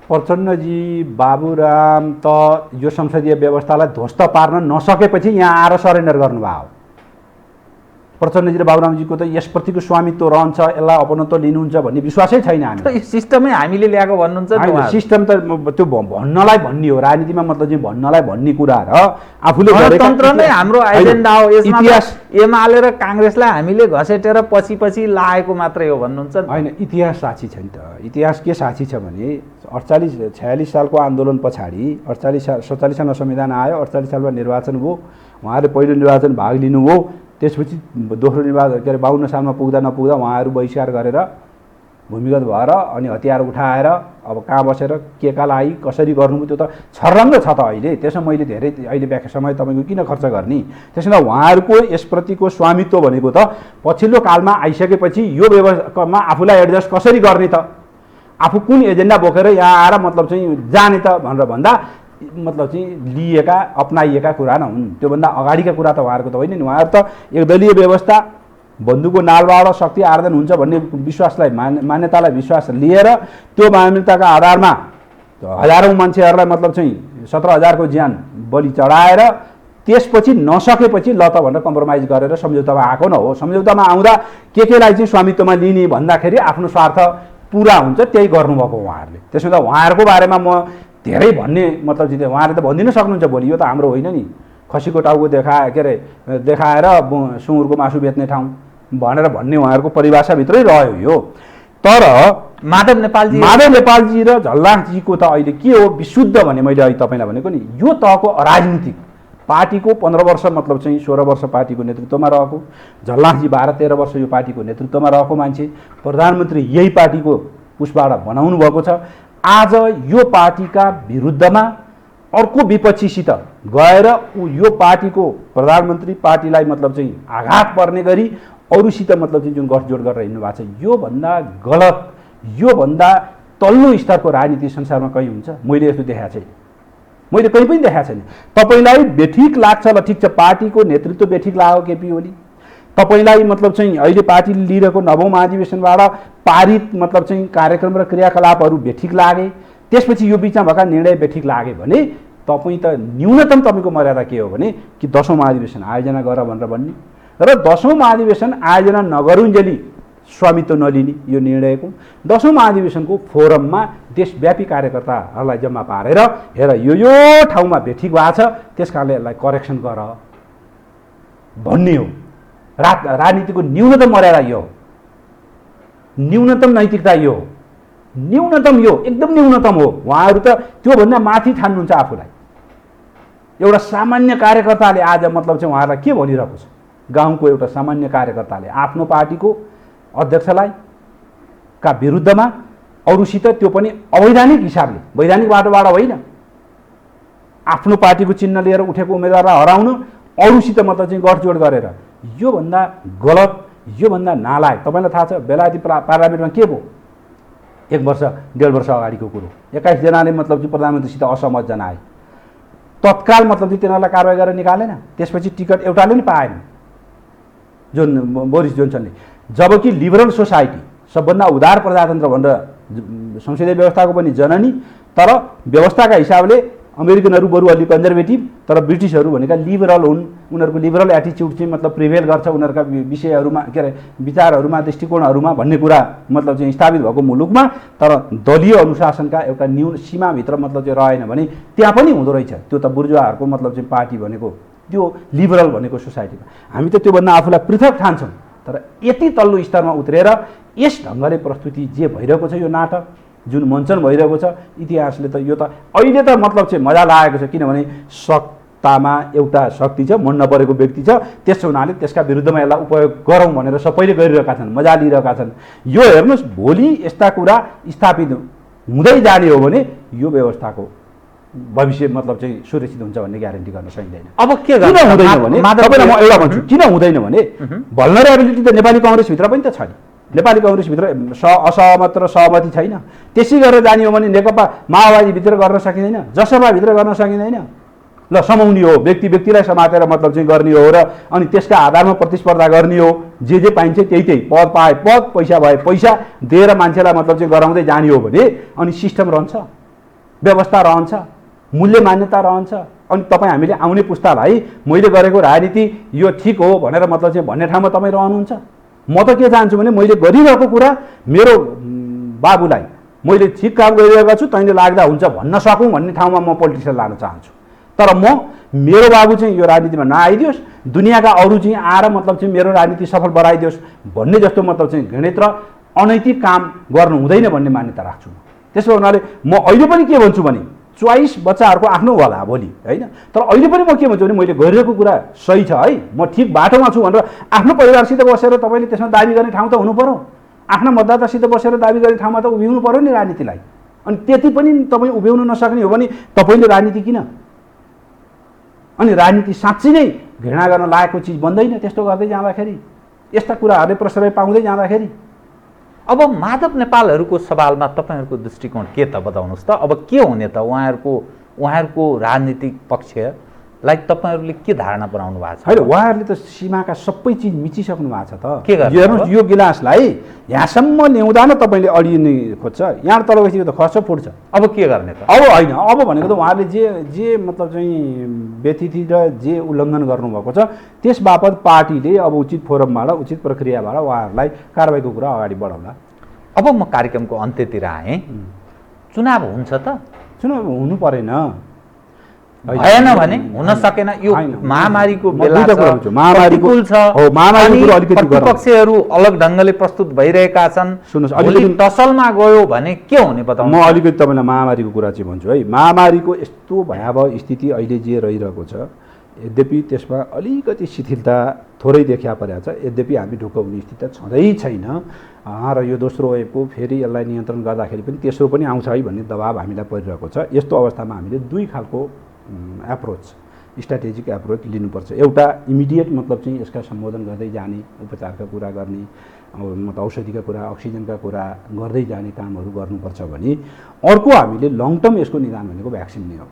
प्रचण्डजी, बाबुराम त यो संसदीय व्यवस्थालाई ध्वस्त पार्न नसकेपछि यहाँ आएर सरेन्डर गर्नुभयो। प्रचण्डजी र बाबुरामजीको त यसप्रतिको स्वामित्व रहन्छ, यसलाई अपनत्व लिनुहुन्छ भन्ने विश्वासै छैन हामी। यो सिस्टमै हामीले ल्याएको भन्नुहुन्छ नि उहाँहरू। सिस्टम त त्यो भन्नलाई भन्ने हो, राजनीतिमा मतलब चाहिँ भन्नलाई भन्ने कुरा र आफूले गणतन्त्र नै हाम्रो एजेन्डा हो। यसमा इतिहास एमाले र काङ्ग्रेसलाई हामीले घसेटेर पछि लागेको मात्रै हो भन्नुहुन्छ नि? होइन, इतिहास साक्षी छ नि त। इतिहास के साक्षी छ भने 46 सालको आन्दोलन पछाडि 47 सालमा संविधान आयो, 48 सालमा निर्वाचन भयो, उहाँहरूले पहिलो निर्वाचन भाग लिनुभयो। त्यसपछि दोस्रो निर्वाचन 52 सालमा पुग्दा नपुग्दा उहाँहरू बहिष्कार गरेर भूमिगत भएर अनि हतियार उठाएर अब कहाँ बसेर केका लागि कसरी गर्नुभयो त्यो त छर्लङ्ग छ त अहिले। त्यसमा मैले धेरै अहिले व्याख्या समय तपाईँको किन खर्च गर्ने? त्यसमा उहाँहरूको यसप्रतिको स्वामित्व भनेको त पछिल्लो कालमा आइसकेपछि यो व्यवस्थामा आफूलाई एडजस्ट कसरी गर्ने त, आफू कुन एजेन्डा बोकेर यहाँ आएर मतलब चाहिँ जाने त भनेर भन्दा मतलब चाहिँ लिएका अपनाइएका कुरा न हुन्। त्योभन्दा अगाडिका कुरा त उहाँहरूको त होइन नि। उहाँहरू त एकदलीय व्यवस्था, बन्दुकको नालबाट शक्ति आर्जन हुन्छ भन्ने विश्वासलाई मान्यतालाई विश्वास लिएर त्यो मान्यताका आधारमा हजारौँ मान्छेहरूलाई मतलब चाहिँ 17,000को ज्यान बलि चढाएर त्यसपछि नसकेपछि ल त भनेर कम्प्रोमाइज गरेर सम्झौतामा आएको न हो। सम्झौतामा आउँदा केलाई चाहिँ स्वामित्वमा लिने भन्दाखेरि आफ्नो स्वार्थ पुरा हुन्छ, त्यही गर्नुभएको उहाँहरूले। त्यसो त उहाँहरूको बारेमा म धेरै भन्ने मतलब चाहिँ उहाँहरूले त भनिदिन सक्नुहुन्छ भोलि यो त हाम्रो होइन नि, खसीको टाउको देखाएर सुँगुरको मासु बेच्ने ठाउँ भनेर भन्ने उहाँहरूको परिभाषाभित्रै रह्यो यो। तर माधव नेपालजी र झलनाथजीको त अहिले के हो विशुद्ध भने मैले अहिले तपाईँलाई भनेको नि, यो तहको अराजनीतिक पार्टीको 15 वर्ष मतलब चाहिँ 16 वर्ष पार्टीको नेतृत्वमा रहेको, झलनाथजी 12-13 वर्ष यो पार्टीको नेतृत्वमा रहेको मान्छे, प्रधानमन्त्री यही पार्टीको उसबाट बनाउनु भएको छ। आज यो पार्टीका विरुद्धमा अर्को विपक्षीसित गएर यो पार्टीको प्रधानमन्त्री पार्टीलाई मतलब चाहिँ आघात पर्ने गरी अरूसित मतलब चाहिँ जुन गठजोड गरेर हिँड्नु भएको छ, योभन्दा गलत, योभन्दा तल्लो स्तरको राजनीति संसारमा कहीँ हुन्छ? मैले यस्तो देखाएको छैन, मैले कहीँ पनि देखाएको छैन। तपाईँलाई बेठिक लाग्छ ल, ठिक छ, पार्टीको नेतृत्व बेठिक लाग्यो केपी ओली, तपाईँलाई मतलब चाहिँ अहिले पार्टीले लिइरहेको 9औं महाधिवेशनबाट पारित मतलब चाहिँ कार्यक्रम र क्रियाकलापहरू बेठिक लागे, त्यसपछि यो बिचमा भएका निर्णय बेठिक लागे भने तपाईँ त न्यूनतम तपाईँको मर्यादा के हो भने कि 10औं महाधिवेशन आयोजना गर भनेर भन्ने र 10औं महाधिवेशन आयोजना नगरुन्जेली स्वामित्व नलिने यो निर्णयको 10औं महाधिवेशनको फोरममा देशव्यापी कार्यकर्ताहरूलाई जम्मा पारेर हेर यो ठाउँमा बेठिक भएको छ, त्यस कारणले यसलाई करेक्सन गर भन्ने हो। राजनीतिको न्यूनतम मर्यादा यो हो, न्यूनतम नैतिकता यो हो, न्यूनतम यो एकदम न्यूनतम हो। उहाँहरू त त्योभन्दा माथि ठान्नुहुन्छ आफूलाई। एउटा सामान्य कार्यकर्ताले आज मतलब चाहिँ उहाँहरूलाई के भनिरहेको छ, गाउँको एउटा सामान्य कार्यकर्ताले आफ्नो पार्टीको अध्यक्षलाई का विरुद्धमा अरूसित त्यो पनि अवैधानिक हिसाबले, वैधानिक बाटोबाट होइन, आफ्नो पार्टीको चिन्ह लिएर उठेको उम्मेदवारलाई हराउन अरूसित मतलब चाहिँ गठजोड गरेर, योभन्दा गलत, योभन्दा नालायक। तपाईँलाई थाहा छ बेलायती पार्लियामेन्टमा के भयो? 1 वर्ष 1.5 वर्ष अगाडिको कुरो, 21 जनाले मतलब चाहिँ प्रधानमन्त्रीसित असहमत जनाए, तत्काल मतलब चाहिँ तिनीहरूलाई कारवाही गरेर निकालेन, त्यसपछि टिकट एउटाले नि पाएन जुन बोरिस जोन्सनले। जबकि लिबरल सोसाइटी सबभन्दा उदार प्रजातन्त्र भनेर संसदीय व्यवस्थाको पनि जननी, तर व्यवस्थाका हिसाबले अमेरिकनहरू बरु अलि कन्जर्भेटिभ, तर ब्रिटिसहरू भनेका लिबरल हुन्। उनीहरूको लिबरल एटिच्युड चाहिँ मतलब प्रिभेल गर्छ उनीहरूका विषयहरूमा, के अरे विचारहरूमा, दृष्टिकोणहरूमा भन्ने कुरा मतलब चाहिँ स्थापित भएको मुलुकमा। तर दलीय अनुशासनका एउटा न्यून सीमाभित्र मतलब चाहिँ रहेन भने त्यहाँ पनि हुँदो रहेछ। त्यो त बुर्जुवाहरूको मतलब चाहिँ पार्टी भनेको त्यो लिबरल भनेको सोसाइटीमा हामी त त्योभन्दा आफूलाई पृथक ठान्छौँ। तर यति तल्लो स्तरमा उत्रेर यस ढङ्गले प्रस्तुति जे भइरहेको छ, यो नाटक जुन मञ्चन भइरहेको छ, इतिहासले त यो त अहिले त मतलब चाहिँ मजा लागेको छ। किनभने सत्तामा एउटा शक्ति छ, मन नपरेको व्यक्ति छ, त्यस हुनाले त्यसका विरुद्धमा यसलाई उपयोग गरौँ भनेर सबैले गरिरहेका छन्, मजा लिइरहेका छन्। यो हेर्नुहोस्, भोलि यस्ता कुरा स्थापित हुँदै जाने हो भने यो व्यवस्थाको भविष्य मतलब चाहिँ सुरक्षित हुन्छ भन्ने ग्यारेन्टी गर्न सकिँदैन। अब के किन हुँदैन भने तपाईँलाई म एउटा भन्छु किन हुँदैन भने भल्नरेबिलिटी त नेपाली कङ्ग्रेसभित्र पनि त छ नि। नेपाली कङ्ग्रेसभित्र असहमत र सहमति छैन, त्यसै गरेर जाने हो भने नेकपा माओवादीभित्र गर्न सकिँदैन, जसपाभित्र गर्न सकिँदैन। ल ल समाउने हो, व्यक्तिलाई समातेर मतलब चाहिँ गर्ने हो र अनि त्यसका आधारमा प्रतिस्पर्धा गर्ने हो, जे पाइन्छ त्यही पद पाए पद, पैसा भए पैसा दिएर मान्छेलाई मतलब चाहिँ गराउँदै जाने हो भने अनि सिस्टम रहन्छ, व्यवस्था रहन्छ, मूल्य मान्यता रहन्छ। अनि तपाईँ हामीले आउने पुस्तालाई मैले गरेको राजनीति यो ठिक हो भनेर मतलब चाहिँ भन्ने ठाउँमा तपाईँ रहनुहुन्छ। म त के चाहन्छु भने मैले गरिरहेको कुरा मेरो बाबुलाई मैले ठिक काम गरिरहेको छु, तैँले लाग्दा हुन्छ भन्न सकौँ भन्ने ठाउँमा म पोलिटिक्सलाई लान चाहन्छु। तर मेरो बाबु चाहिँ यो राजनीतिमा नआइदियोस्, दुनियाँका अरू चाहिँ आएर मतलब चाहिँ मेरो राजनीति सफल बनाइदियोस् भन्ने जस्तो मतलब चाहिँ घृणित र अनैतिक काम गर्नु हुँदैन भन्ने मान्यता राख्छु। त्यसो हुनाले म अहिले पनि के भन्छु भने चोइस बच्चाहरूको आफ्नो होला भोलि, होइन? तर अहिले पनि म के भन्छु भने मैले गरिरहेको कुरा सही छ है, म ठिक बाटोमा छु भनेर आफ्नो परिवारसित बसेर तपाईँले त्यसमा दाबी गर्ने ठाउँ त हुनु पर्यो। आफ्ना मतदातासित बसेर दाबी गर्ने ठाउँमा त उभिउनु पर्यो नि राजनीतिलाई। अनि त्यति पनि तपाईँ उभ्याउन नसक्ने हो भने तपाईँले राजनीति किन? अनि राजनीति साँच्चै नै घृणा गर्न लागेको चिज बन्दैन त्यस्तो गर्दै जाँदाखेरि, यस्ता कुराहरूले प्रश्रय पाउँदै जाँदाखेरि। अब माधव नेपालहरूको सवालमा तपाईँहरूको दृष्टिकोण के त बताउनुहोस् त? अब के हुने त? उहाँहरूको राजनीतिक पक्षलाई तपाईँहरूले के धारणा बनाउनु भएको छ? होइन, उहाँहरूले त सीमाका सबै चिज मिचिसक्नु भएको छ त। के गर्नु? हेर्नुहोस्, यो गिलासलाई यहाँसम्म ल्याउँदा न तपाईँले अडिने खोज्छ, यहाँ तल गएपछि त खर्च फुट्छ। अब के गर्ने त? अब होइन, अब भनेको त उहाँहरूले जे मतलब चाहिँ व्यतिथि र जे उल्लङ्घन गर्नुभएको छ त्यस बापत पार्टीले अब उचित फोरमबाट उचित प्रक्रियाबाट उहाँहरूलाई कारबाहीको कुरा अगाडि बढाउला। अब म कार्यक्रमको अन्त्यतिर आएँ। चुनाव हुन्छ त? चुनाव हुनु परेन, भएन भने हुन सकेन। यो महामारीको बेला छ, महामारीको छ, प्रतिपक्षहरू अलग ढङ्गले प्रस्तुत भइरहेका छन्। सुन्नुहोस्, अलिकति टसलमा गयो भने के हुने बताउनु? म अलिकति तपाईँलाई महामारीको कुरा चाहिँ भन्छु है। महामारीको यस्तो भयावह स्थिति अहिले जे रहिरहेको छ, यद्यपि त्यसमा अलिकति शिथिलता थोरै देखा परेको छ, यद्यपि हामी ढुक्क हुने स्थिति छँदै छैन। र यो दोस्रो वेभको फेरि यसलाई नियन्त्रण गर्दाखेरि पनि तेस्रो पनि आउँछ है भन्ने दबाब हामीलाई परिरहेको छ। यस्तो अवस्थामा हामीले दुई खालको एप्रोच, स्ट्राटेजिक एप्रोच लिनुपर्छ। एउटा इमिडिएट मतलब चाहिँ यसका सम्बोधन गर्दै जाने, उपचारका कुरा गर्ने, मतलब औषधिका कुरा, अक्सिजनका कुरा गर्दै जाने कामहरू गर्नुपर्छ भने अर्को हामीले लङ टर्म यसको निदान भनेको भ्याक्सिन नै हो।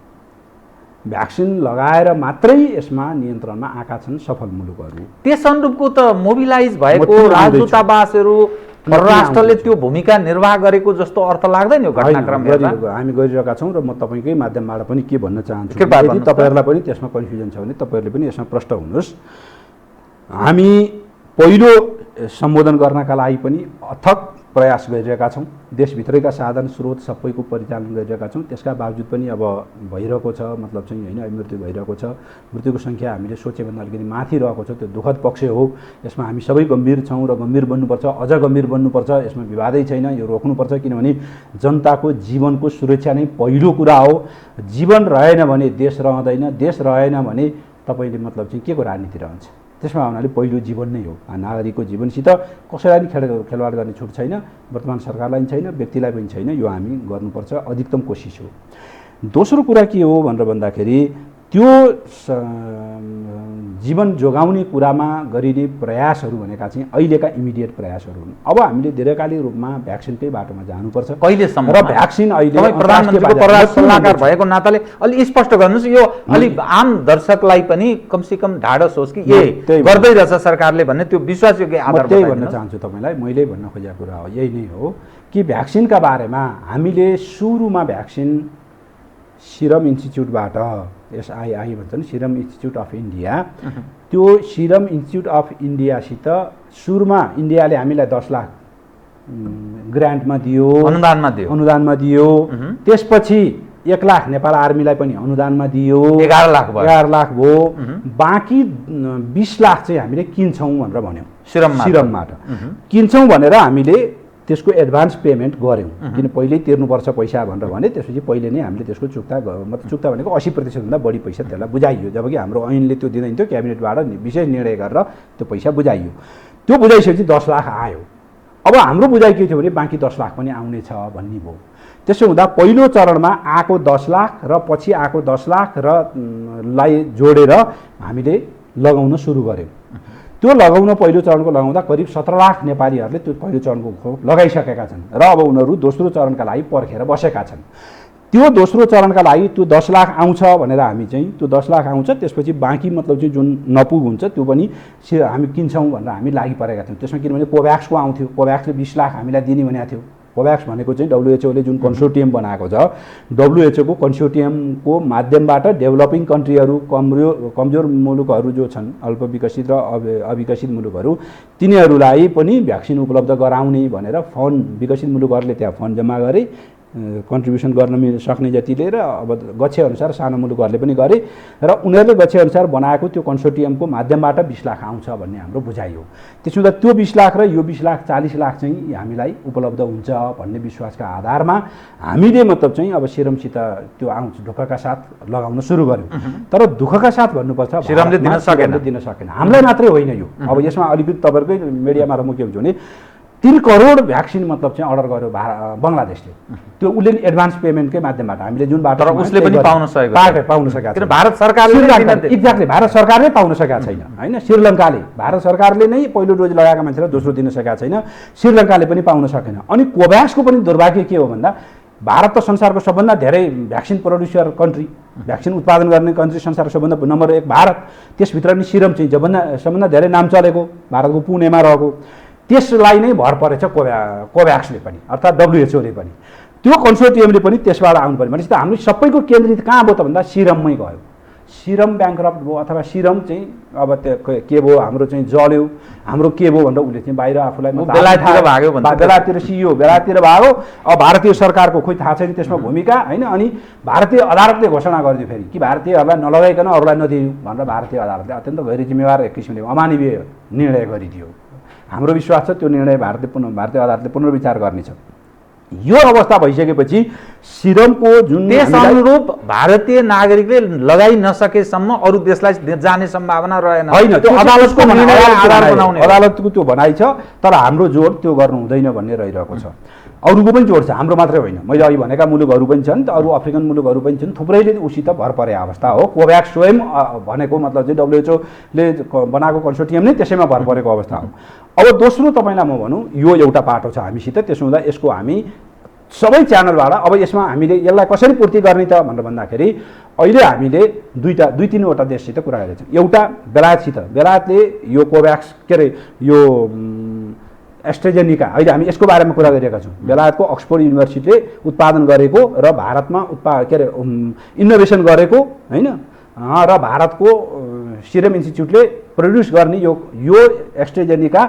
भ्याक्सिन लगाएर मात्रै यसमा नियन्त्रणमा आएका छन् सफल मुलुकहरू। त्यस अनुरूपको त मोबिलाइज भएको राजदूतावासहरू परराष्ट्रले त्यो भूमिका निर्वाह गरेको जस्तो अर्थ लाग्दैन यो घटनाक्रम हेर्दा? हामी गरिरहेका छौँ र म तपाईँकै माध्यमबाट पनि के भन्न चाहन्छु, यदि तपाईँहरूलाई पनि त्यसमा कन्फ्युजन छ भने तपाईँहरूले पनि यसमा प्रष्ट हुनुहोस्। हामी पहिलो सम्बोधन गर्नका लागि पनि अथक प्रयास गरिरहेका छौँ, देशभित्रैका साधन स्रोत सबैको परिचालन गरिरहेका छौँ। त्यसका बावजुद पनि अब भइरहेको छ, मतलब चाहिँ होइन, मृत्यु भइरहेको छ। मृत्युको सङ्ख्या हामीले सोचेभन्दा अलिकति माथि रहेको छ, त्यो दुःखद पक्ष हो। यसमा हामी सबै गम्भीर छौँ र गम्भीर बन्नुपर्छ, अझ गम्भीर बन्नुपर्छ। यसमा विवादै छैन, यो रोक्नुपर्छ, किनभने जनताको जीवनको सुरक्षा नै पहिलो कुरा हो। जीवन रहेन भने देश रहँदैन, देश रहेन भने तपाईँले मतलब चाहिँ के को राजनीति रहन्छ? त्यसमा हुनाले पहिलो जीवन नै हो। नागरिकको जीवनसित कसैलाई पनि खेलवाड गर्ने छुट छैन, वर्तमान सरकारलाई पनि छैन, व्यक्तिलाई पनि छैन। यो हामी गर्नुपर्छ, अधिकतम कोसिस हो। दोस्रो कुरा के हो भनेर भन्दाखेरि त्यो जीवन जोगाउने कुरामा गरिने प्रयासहरू भनेका चाहिँ अहिलेका इमिडिएट प्रयासहरू हुन्। अब हामीले दीर्घकालीन रूपमा भ्याक्सिनकै बाटोमा जानुपर्छ। कहिलेसम्म? र भ्याक्सिन अहिले प्रधानमन्त्रीको परराष्ट्र सल्लाहकार भएको नाताले अलि स्पष्ट गर्नुहोस्, यो अलि आम दर्शकलाई पनि कमसेकम ढाडस होस् कि ए गर्दै रहेछ सरकारले भन्ने त्यो विश्वासयोग्य आधार त्यही भन्न चाहन्छु तपाईँलाई। मैले भन्न खोजेको कुरा हो यही नै हो कि भ्याक्सिनका बारेमा हामीले सुरुमा भ्याक्सिन सिरम इन्स्टिच्युटबाट, SII भन्छन्, सिरम इन्स्टिच्युट अफ इन्डिया, त्यो सिरम इन्स्टिच्युट अफ इन्डियासित सुरुमा इन्डियाले हामीलाई 10 लाख ग्रान्टमा दियो, अनुदानमा दियो। त्यसपछि 1 लाख नेपाल आर्मीलाई पनि अनुदानमा दियो, 11 लाख भयो। बाँकी 20 लाख चाहिँ हामीले किन्छौँ भनेर भन्यौँ सिरमबाट। किन्छौँ भनेर हामीले त्यसको एडभान्स पेमेन्ट गऱ्यौँ, किन पहिल्यै तिर्नुपर्छ पैसा भनेर भने। त्यसपछि पहिले नै हामीले त्यसको चुक्ता, मतलब चुक्ता भनेको 80%भन्दा बढी पैसा त्यसलाई बुझाइयो, जबकि हाम्रो ऐनले त्यो दिँदैन थियो। क्याबिनेटबाट विशेष निर्णय गरेर त्यो पैसा बुझाइयो। त्यो बुझाइसकेपछि 10 लाख आयो। अब हाम्रो बुझाइ के थियो भने बाँकी 10 लाख पनि आउनेछ भन्ने भयो। त्यसो हुँदा पहिलो चरणमा आएको 10 लाख र पछि आएको 10 लाख र लाई जोडेर हामीले लगाउन सुरु गऱ्यौँ। त्यो लगाउन पहिलो चरणको लगाउँदा करिब 17 लाख नेपालीहरूले त्यो पहिलो चरणको खोप लगाइसकेका छन् र अब उनीहरू दोस्रो चरणका लागि पर्खेर बसेका छन्। त्यो दोस्रो चरणका लागि त्यो 10 लाख आउँछ भनेर हामी चाहिँ त्यो 10 लाख आउँछ, त्यसपछि बाँकी मतलब चाहिँ जुन नपुग हुन्छ त्यो पनि हामी किन्छौँ भनेर हामी लागि परेका थियौँ। त्यसमा किनभने कोभ्याक्सको आउँथ्यो, कोभ्याक्सले 20 लाख हामीलाई दिने भनेको थियो। कोभ्याक्स भनेको चाहिँ WHO ले जुन कन्सोर्टियम बनाएको छ, WHO को कन्सोर्टियमको माध्यमबाट डेभलपिङ कन्ट्रीहरू, कमजोर मुलुकहरू जो छन्, अल्प विकसित र अविकसित मुलुकहरू, तिनीहरूलाई पनि भ्याक्सिन उपलब्ध गराउने भनेर फन्ड विकसित मुलुकहरूले त्यहाँ फन्ड जम्मा गरे, कन्ट्रिब्युसन गर्न सक्ने जतिले, र अब गच्छेअनुसार सानो मुलुकहरूले पनि गरे, र उनीहरूले गच्छेअनुसार बनाएको त्यो कन्सोर्टियमको माध्यमबाट 20 लाख आउँछ भन्ने हाम्रो बुझाइ हो। त्यसो हुँदा त्यो 20 लाख र यो 20 लाख 40 लाख चाहिँ हामीलाई उपलब्ध हुन्छ भन्ने विश्वासका आधारमा हामीले मतलब चाहिँ अब सिरमसित त्यो आउँछ ढुक्कका साथ लगाउन सुरु गर्यौँ। तर दुःखका साथ भन्नुपर्छ, सिरमले दिन सकेन। हामीलाई मात्रै होइन यो। अब यसमा अलिकति तपाईँहरूकै मिडियामा र म के भन्छु भने 3 करोड भ्याक्सिन मतलब चाहिँ अर्डर गर्यो बङ्गलादेशले। त्यो उसले एडभान्स पेमेन्टकै माध्यमबाट हामीले जुन बाटो उसले पनि पाउन सकेको छैन। भारत सरकारले एक्ज्याक्टली भारत सरकारले पाउन सकेका छैन हैन। श्रीलङ्काले भारत सरकारले नै पहिलो डोज लगाएका मान्छेलाई दोस्रो दिन सकेका छैन, श्रीलङ्काले पनि पाउन सकेन। अनि कोभ्याक्सको पनि दुर्भाग्य के हो भन्दा भारत त संसारको सबभन्दा धेरै भ्याक्सिन प्रोड्युसर कन्ट्री, भ्याक्सिन उत्पादन गर्ने कन्ट्री संसारको सबभन्दा नम्बर 1 भारत, त्यसभित्र नि सिरम चाहिँ सबभन्दा धेरै नाम चलेको भारतको पुणेमा रहेको, त्यसलाई नै भर परेछ कोभ्याक्सले पनि, अर्थात् WHO ले पनि, त्यो कन्सोर्टियमले पनि त्यसबाट आउनु पर्यो। भनेपछि त हाम्रो सबैको केन्द्रित कहाँ भयो त भन्दा सिरममै गयो। सिरम ब्याङ्क्रप्ट भयो अथवा सिरम चाहिँ अब के भयो, हाम्रो चाहिँ जल्यो, हाम्रो के भयो भनेर उसले चाहिँ बाहिर आफूलाई बेलायततिर सियो, बेलायततिर भाग्यो। अब भारतीय सरकारको खोइ थाहा छैन त्यसमा भूमिका हैन। अनि भारतीय अदालतले घोषणा गरिदियो फेरि कि भारतीयहरूलाई नलगाइकन अरूलाई नदिनु भनेर भारतीय अदालतले अत्यन्त गैर जिम्मेवार एक किसिमले अमानवीय निर्णय गरिदियो। हाम्रो विश्वास छ त्यो निर्णय भारतीय अदालतले पुनर्विचार गर्नेछ। यो अवस्था भइसकेपछि सिरमको जुन अनुरूप भारतीय नागरिकले लगाइ नसकेसम्म अरू देशलाई जाने सम्भावना रहेन होइन। त्यो अदालतको आधार बनाउने अदालतको त्यो भनाइ छ, तर हाम्रो जोड त्यो गर्नु हुँदैन भन्ने रहिरहेको छ। अरूको पनि जोड छ, हाम्रो मात्रै होइन। मैले अघि भनेका मुलुकहरू पनि छन्, अरू अफ्रिकन मुलुकहरू पनि छन्, थुप्रैले उसित भर परे अवस्था हो। कोभ्याक्स स्वयं भनेको मतलब चाहिँ WHO ले बनाएको कन्सोर्टियम नै त्यसैमा भर परेको अवस्था हो। अब दोस्रो तपाईँलाई म भनौँ, यो एउटा पाटो छ हामीसित। त्यसो हुँदा यसको हामी सबै च्यानलबाट अब यसमा हामीले यसलाई कसरी पूर्ति गर्ने त भनेर भन्दाखेरि अहिले हामीले दुई तीनवटा देशसित कुरा गरेका छौँ। एउटा बेलायतसित, बेलायतले यो कोभ्याक्स के अरे यो एस्ट्राजेनिका, अहिले हामी यसको बारेमा कुरा गरिरहेका छौँ। बेलायतको अक्सफोर्ड युनिभर्सिटीले उत्पादन गरेको र भारतमा के अरे इनोभेसन गरेको होइन, र भारतको सिरम इन्स्टिच्युटले प्रड्युस गर्ने यो एस्ट्राजेनिका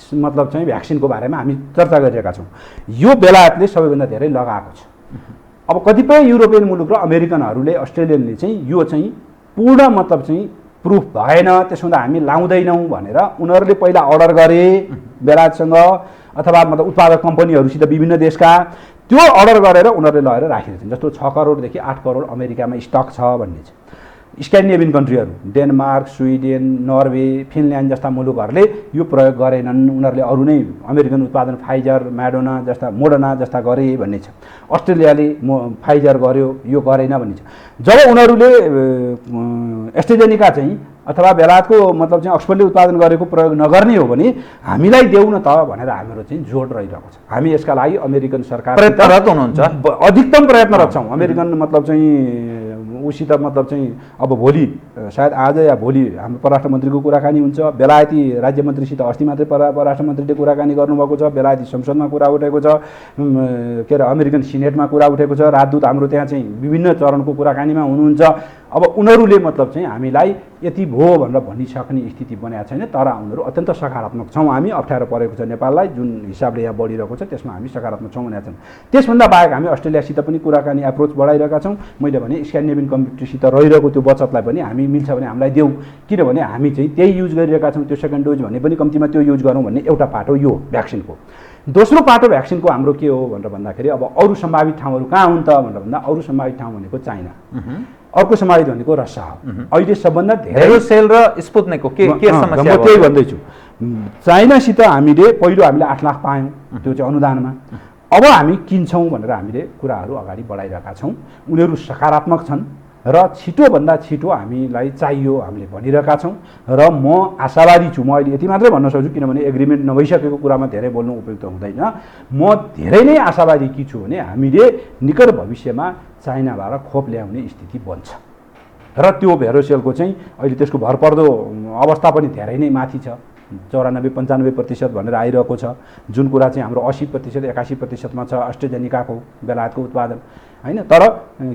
मतलब चाहिँ भ्याक्सिनको बारेमा हामी चर्चा गरिरहेका छौँ। यो बेलायतले सबैभन्दा धेरै लगाएको छ। अब कतिपय युरोपियन मुलुक र अमेरिकनहरूले, अस्ट्रेलियनले चाहिँ यो चाहिँ पूर्ण मतलब चाहिँ प्रुफ भएन, त्यसो हुँदा हामी लाउँदैनौँ भनेर उनीहरूले पहिला अर्डर गरे बेलायतसँग अथवा मतलब उत्पादक कम्पनीहरूसित विभिन्न देशका, त्यो अर्डर गरेर उनीहरूले लगेर राखिदिन्छन्। जस्तो 6 करोडदेखि 8 करोड अमेरिकामा स्टक छ भन्ने छ। स्क्यान्डिनेभियन कन्ट्रीहरू, डेनमार्क, स्विडेन, नर्वे, फिनल्यान्ड जस्ता मुलुकहरूले यो प्रयोग गरेनन्। उनीहरूले अरू नै अमेरिकन उत्पादन फाइजर, मोडर्ना जस्ता गरे भन्ने छ। अस्ट्रेलियाले फाइजर गर्यो, यो गरेन भन्ने छ। जब उनीहरूले एस्ट्राजेनिका चाहिँ अथवा बेलायतको मतलब चाहिँ अक्सफोर्डले उत्पादन गरेको प्रयोग नगर्ने हो भने हामीलाई देऊ न त भनेर हाम्रो चाहिँ जोड रहिरहेको छ। हामी यसका लागि अमेरिकन सरकार प्रयत्नरत हुनुहुन्छ, अधिकतम प्रयत्नरत छौँ। अमेरिकन मतलब चाहिँ उसित मतलब चाहिँ अब भोलि सायद आज या भोलि हाम्रो परराष्ट्र मन्त्रीको कुराकानी हुन्छ। बेलायती राज्य मन्त्रीसित अस्ति मात्रै परराष्ट्र मन्त्रीले कुराकानी गर्नुभएको छ। बेलायती संसदमा कुरा उठेको छ, के अरे अमेरिकन सिनेटमा कुरा उठेको छ। राजदूत हाम्रो त्यहाँ चाहिँ विभिन्न चरणको कुराकानीमा हुनुहुन्छ। अब उनीहरूले मतलब चाहिँ हामीलाई यति भो भनेर भनिसक्ने स्थिति बनाएको छैन, तर उनीहरू अत्यन्त सकारात्मक छौँ। हामी अप्ठ्यारो परेको छ नेपाललाई जुन हिसाबले यहाँ बढिरहेको छ त्यसमा हामी सकारात्मक छौँ भनेका छन्। त्यसभन्दा बाहेक हामी अस्ट्रेलियासित पनि कुराकानी एप्रोच बढाइरहेका छौँ। मैले भने स्क्यान्डिनेभियन कम्युनिटीसित रहिरहेको त्यो बचतलाई पनि हामी मिल्छ भने हामीलाई देऊ, किनभने हामी चाहिँ त्यही युज गरिरहेका छौँ। त्यो सेकेन्ड डोज भने पनि कम्तीमा त्यो युज गरौँ भन्ने एउटा पाटो यो भ्याक्सिनको। दोस्रो पाटो भ्याक्सिनको हाम्रो के हो भनेर भन्दाखेरि अब अरू सम्भावित ठाउँहरू कहाँ हुन् त भनेर भन्दा अरू सम्भावित ठाउँ भनेको चाइना, अर्को सम्भावित भनेको रसिया हो। अहिले सबभन्दा धेरै सेल र स्पुत्निकको के समस्या म त्यही भन्दैछु। चाइनासित हामीले पहिलो हामीले 8 लाख पायौँ त्यो चाहिँ अनुदानमा। अब हामी किन्छौँ भनेर हामीले कुराहरू अगाडि बढाइरहेका छौँ। उनीहरू सकारात्मक छन्, र छिटोभन्दा छिटो हामीलाई चाहियो हामीले भनिरहेका छौँ र म आशावादी छु। म अहिले यति मात्रै भन्न सक्छु, किनभने एग्रिमेन्ट नभइसकेको कुरामा धेरै बोल्नु उपयुक्त हुँदैन। म धेरै नै आशावादी के छु भने हामीले निकट भविष्यमा चाइनाबाट खोप ल्याउने स्थिति बन्छ र त्यो भेरोसेलको चाहिँ अहिले त्यसको भरपर्दो अवस्था पनि धेरै नै माथि छ। 94-95% भनेर आइरहेको छ, जुन कुरा चाहिँ हाम्रो 80% 81%मा छ अस्ट्रेजेनिकाको बेलायतको उत्पादन होइन, तर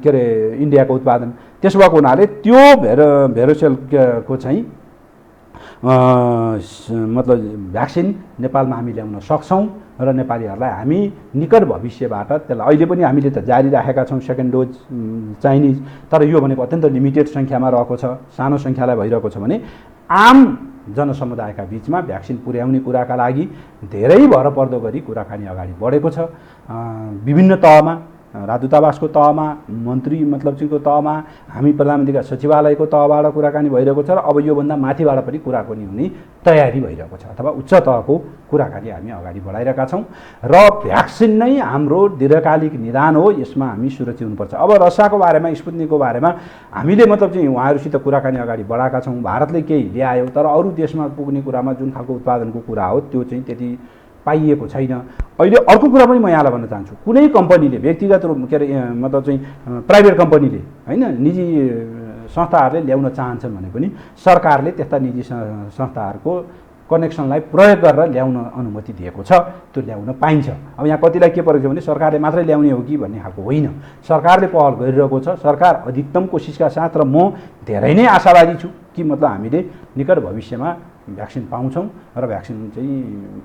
के अरे इन्डियाको उत्पादन। त्यसो भएको हुनाले त्यो भेरोसेलको चाहिँ मतलब भ्याक्सिन नेपालमा हामी ल्याउन सक्छौँ र नेपालीहरूलाई हामी निकट भविष्यबाट त्यसलाई अहिले पनि हामीले त जारी राखेका छौँ सेकेन्ड डोज चाइनिज, तर यो भनेको अत्यन्त लिमिटेड सङ्ख्यामा रहेको छ, सानो सङ्ख्यालाई भइरहेको छ भने आम जनसमुदायका बिचमा भ्याक्सिन पुर्याउने कुराका लागि धेरै भरपर्दो गरी कुराकानी अगाडि बढेको छ। विभिन्न तहमा, राजदूतावासको तहमा, मन्त्री मतलबको तहमा, हामी प्रधानमन्त्रीका सचिवालयको तहबाट कुराकानी भइरहेको छ र अब योभन्दा माथिबाट पनि कुराकानी हुने तयारी भइरहेको छ, अथवा उच्च तहको कुराकानी हामी अगाडि बढाइरहेका छौँ र भ्याक्सिन नै हाम्रो दीर्घकालिक निदान हो। यसमा हामी सुरक्षित हुनुपर्छ। अब रसियाको बारेमा, स्पुत्निकको बारेमा हामीले मतलब चाहिँ उहाँहरूसित कुराकानी अगाडि बढाएका छौँ। भारतले केही ल्यायो, तर अरू देशमा पुग्ने कुरामा जुन खालको उत्पादनको कुरा हो त्यो चाहिँ त्यति पाइएको छैन। अहिले अर्को कुरा पनि म यहाँलाई भन्न चाहन्छु, कुनै कम्पनीले, व्यक्तिगत के अरे मतलब चाहिँ प्राइभेट कम्पनीले होइन, निजी संस्थाहरूले ल्याउन चाहन्छन् भने पनि सरकारले त्यस्ता निजी संस्थाहरूको कनेक्सनलाई प्रयोग गरेर ल्याउन अनुमति दिएको छ, त्यो ल्याउन पाइन्छ। अब यहाँ कतिलाई के परेको छ भने सरकारले मात्रै ल्याउने हो कि भन्ने खालको होइन, सरकारले पहल गरिरहेको छ। सरकार अधिकतम कोसिसका साथ, र म धेरै नै आशावादी छु कि मतलब हामीले निकट भविष्यमा भ्याक्सिन पाउँछौँ र भ्याक्सिन चाहिँ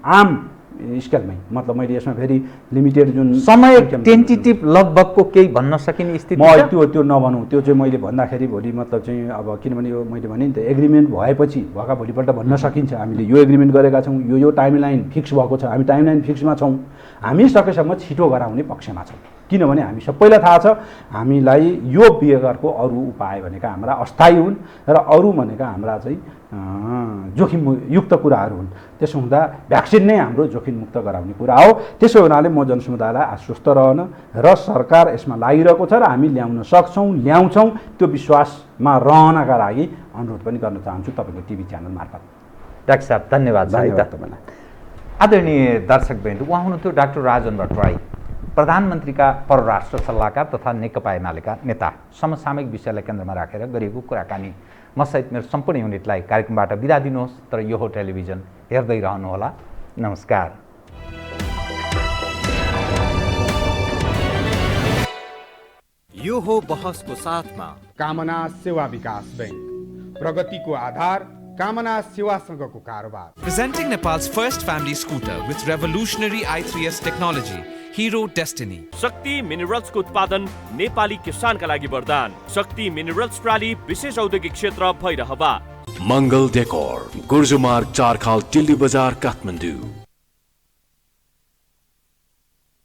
आम स्केलमै, मतलब मैले यसमा फेरि लिमिटेड जुन समय टेन्टेटिभ लगभगको केही भन्न सकिने स्थिति म त्यो नभनौँ, त्यो चाहिँ मैले भन्दाखेरि भोलि मतलब चाहिँ अब किनभने यो मैले भने नि त एग्रिमेन्ट भएपछि भएका भोलिपल्ट भन्न सकिन्छ हामीले यो एग्रिमेन्ट गरेका छौँ, यो टाइमलाइन फिक्स भएको छ, हामी टाइमलाइन फिक्समा छौँ। हामी सकेसम्म छिटो गराउने पक्षमा छौँ, किनभने हामी सबैलाई थाहा छ हामीलाई यो बेगरको अरू उपाय भनेका हाम्रा अस्थायी हुन् र अरू भनेका हाम्रा चाहिँ जोखिमयुक्त कुराहरू हुन्। त्यसो हुँदा भ्याक्सिन नै हाम्रो जोखिममुक्त गराउने कुरा हो। त्यसो हुनाले म जनसमुदायलाई आश्वस्त रहन र सरकार यसमा लागिरहेको छ र हामी ल्याउन सक्छौँ, ल्याउँछौँ, त्यो विश्वासमा रहनका लागि अनुरोध पनि गर्न चाहन्छु तपाईँको टिभी च्यानल मार्फत। डाक्टर साहब धन्यवाद तपाईँलाई। आदरणीय दर्शकवृन्द, उहाँ हुनुहुन्थ्यो डाक्टर राजन भट्टराई, प्रधानमन्त्रीका परराष्ट्र सल्लाहकार तथा नेकपा एमालेका नेता। समसामयिक विषयलाई केन्द्रमा राखेर गरिएको कुराकानी म सहित मेरो सम्पूर्ण युनिटलाई कार्यक्रमबाट बिदा दिनुहोस्, तर यो हो टेलिभिजन हेर्दै रहनुहोला। नमस्कार। यो हो बहसको साथमा कामना सेवा विकास बैंक, प्रगतिको आधार कामना सेवासँगको कारोबार। Presenting Nepal's first family scooter with revolutionary i3S technology, Hero Destiny. शक्ति मिनरल्सको उत्पादन नेपाली किसानका लागि वरदान। शक्ति मिनरल्स प्राली विशेष औद्योगिक क्षेत्र भैरहवा। मङ्गल डेकोर, गुर्जुमार्ग 4 खाल टिल्ली बजार काठमाडौँ।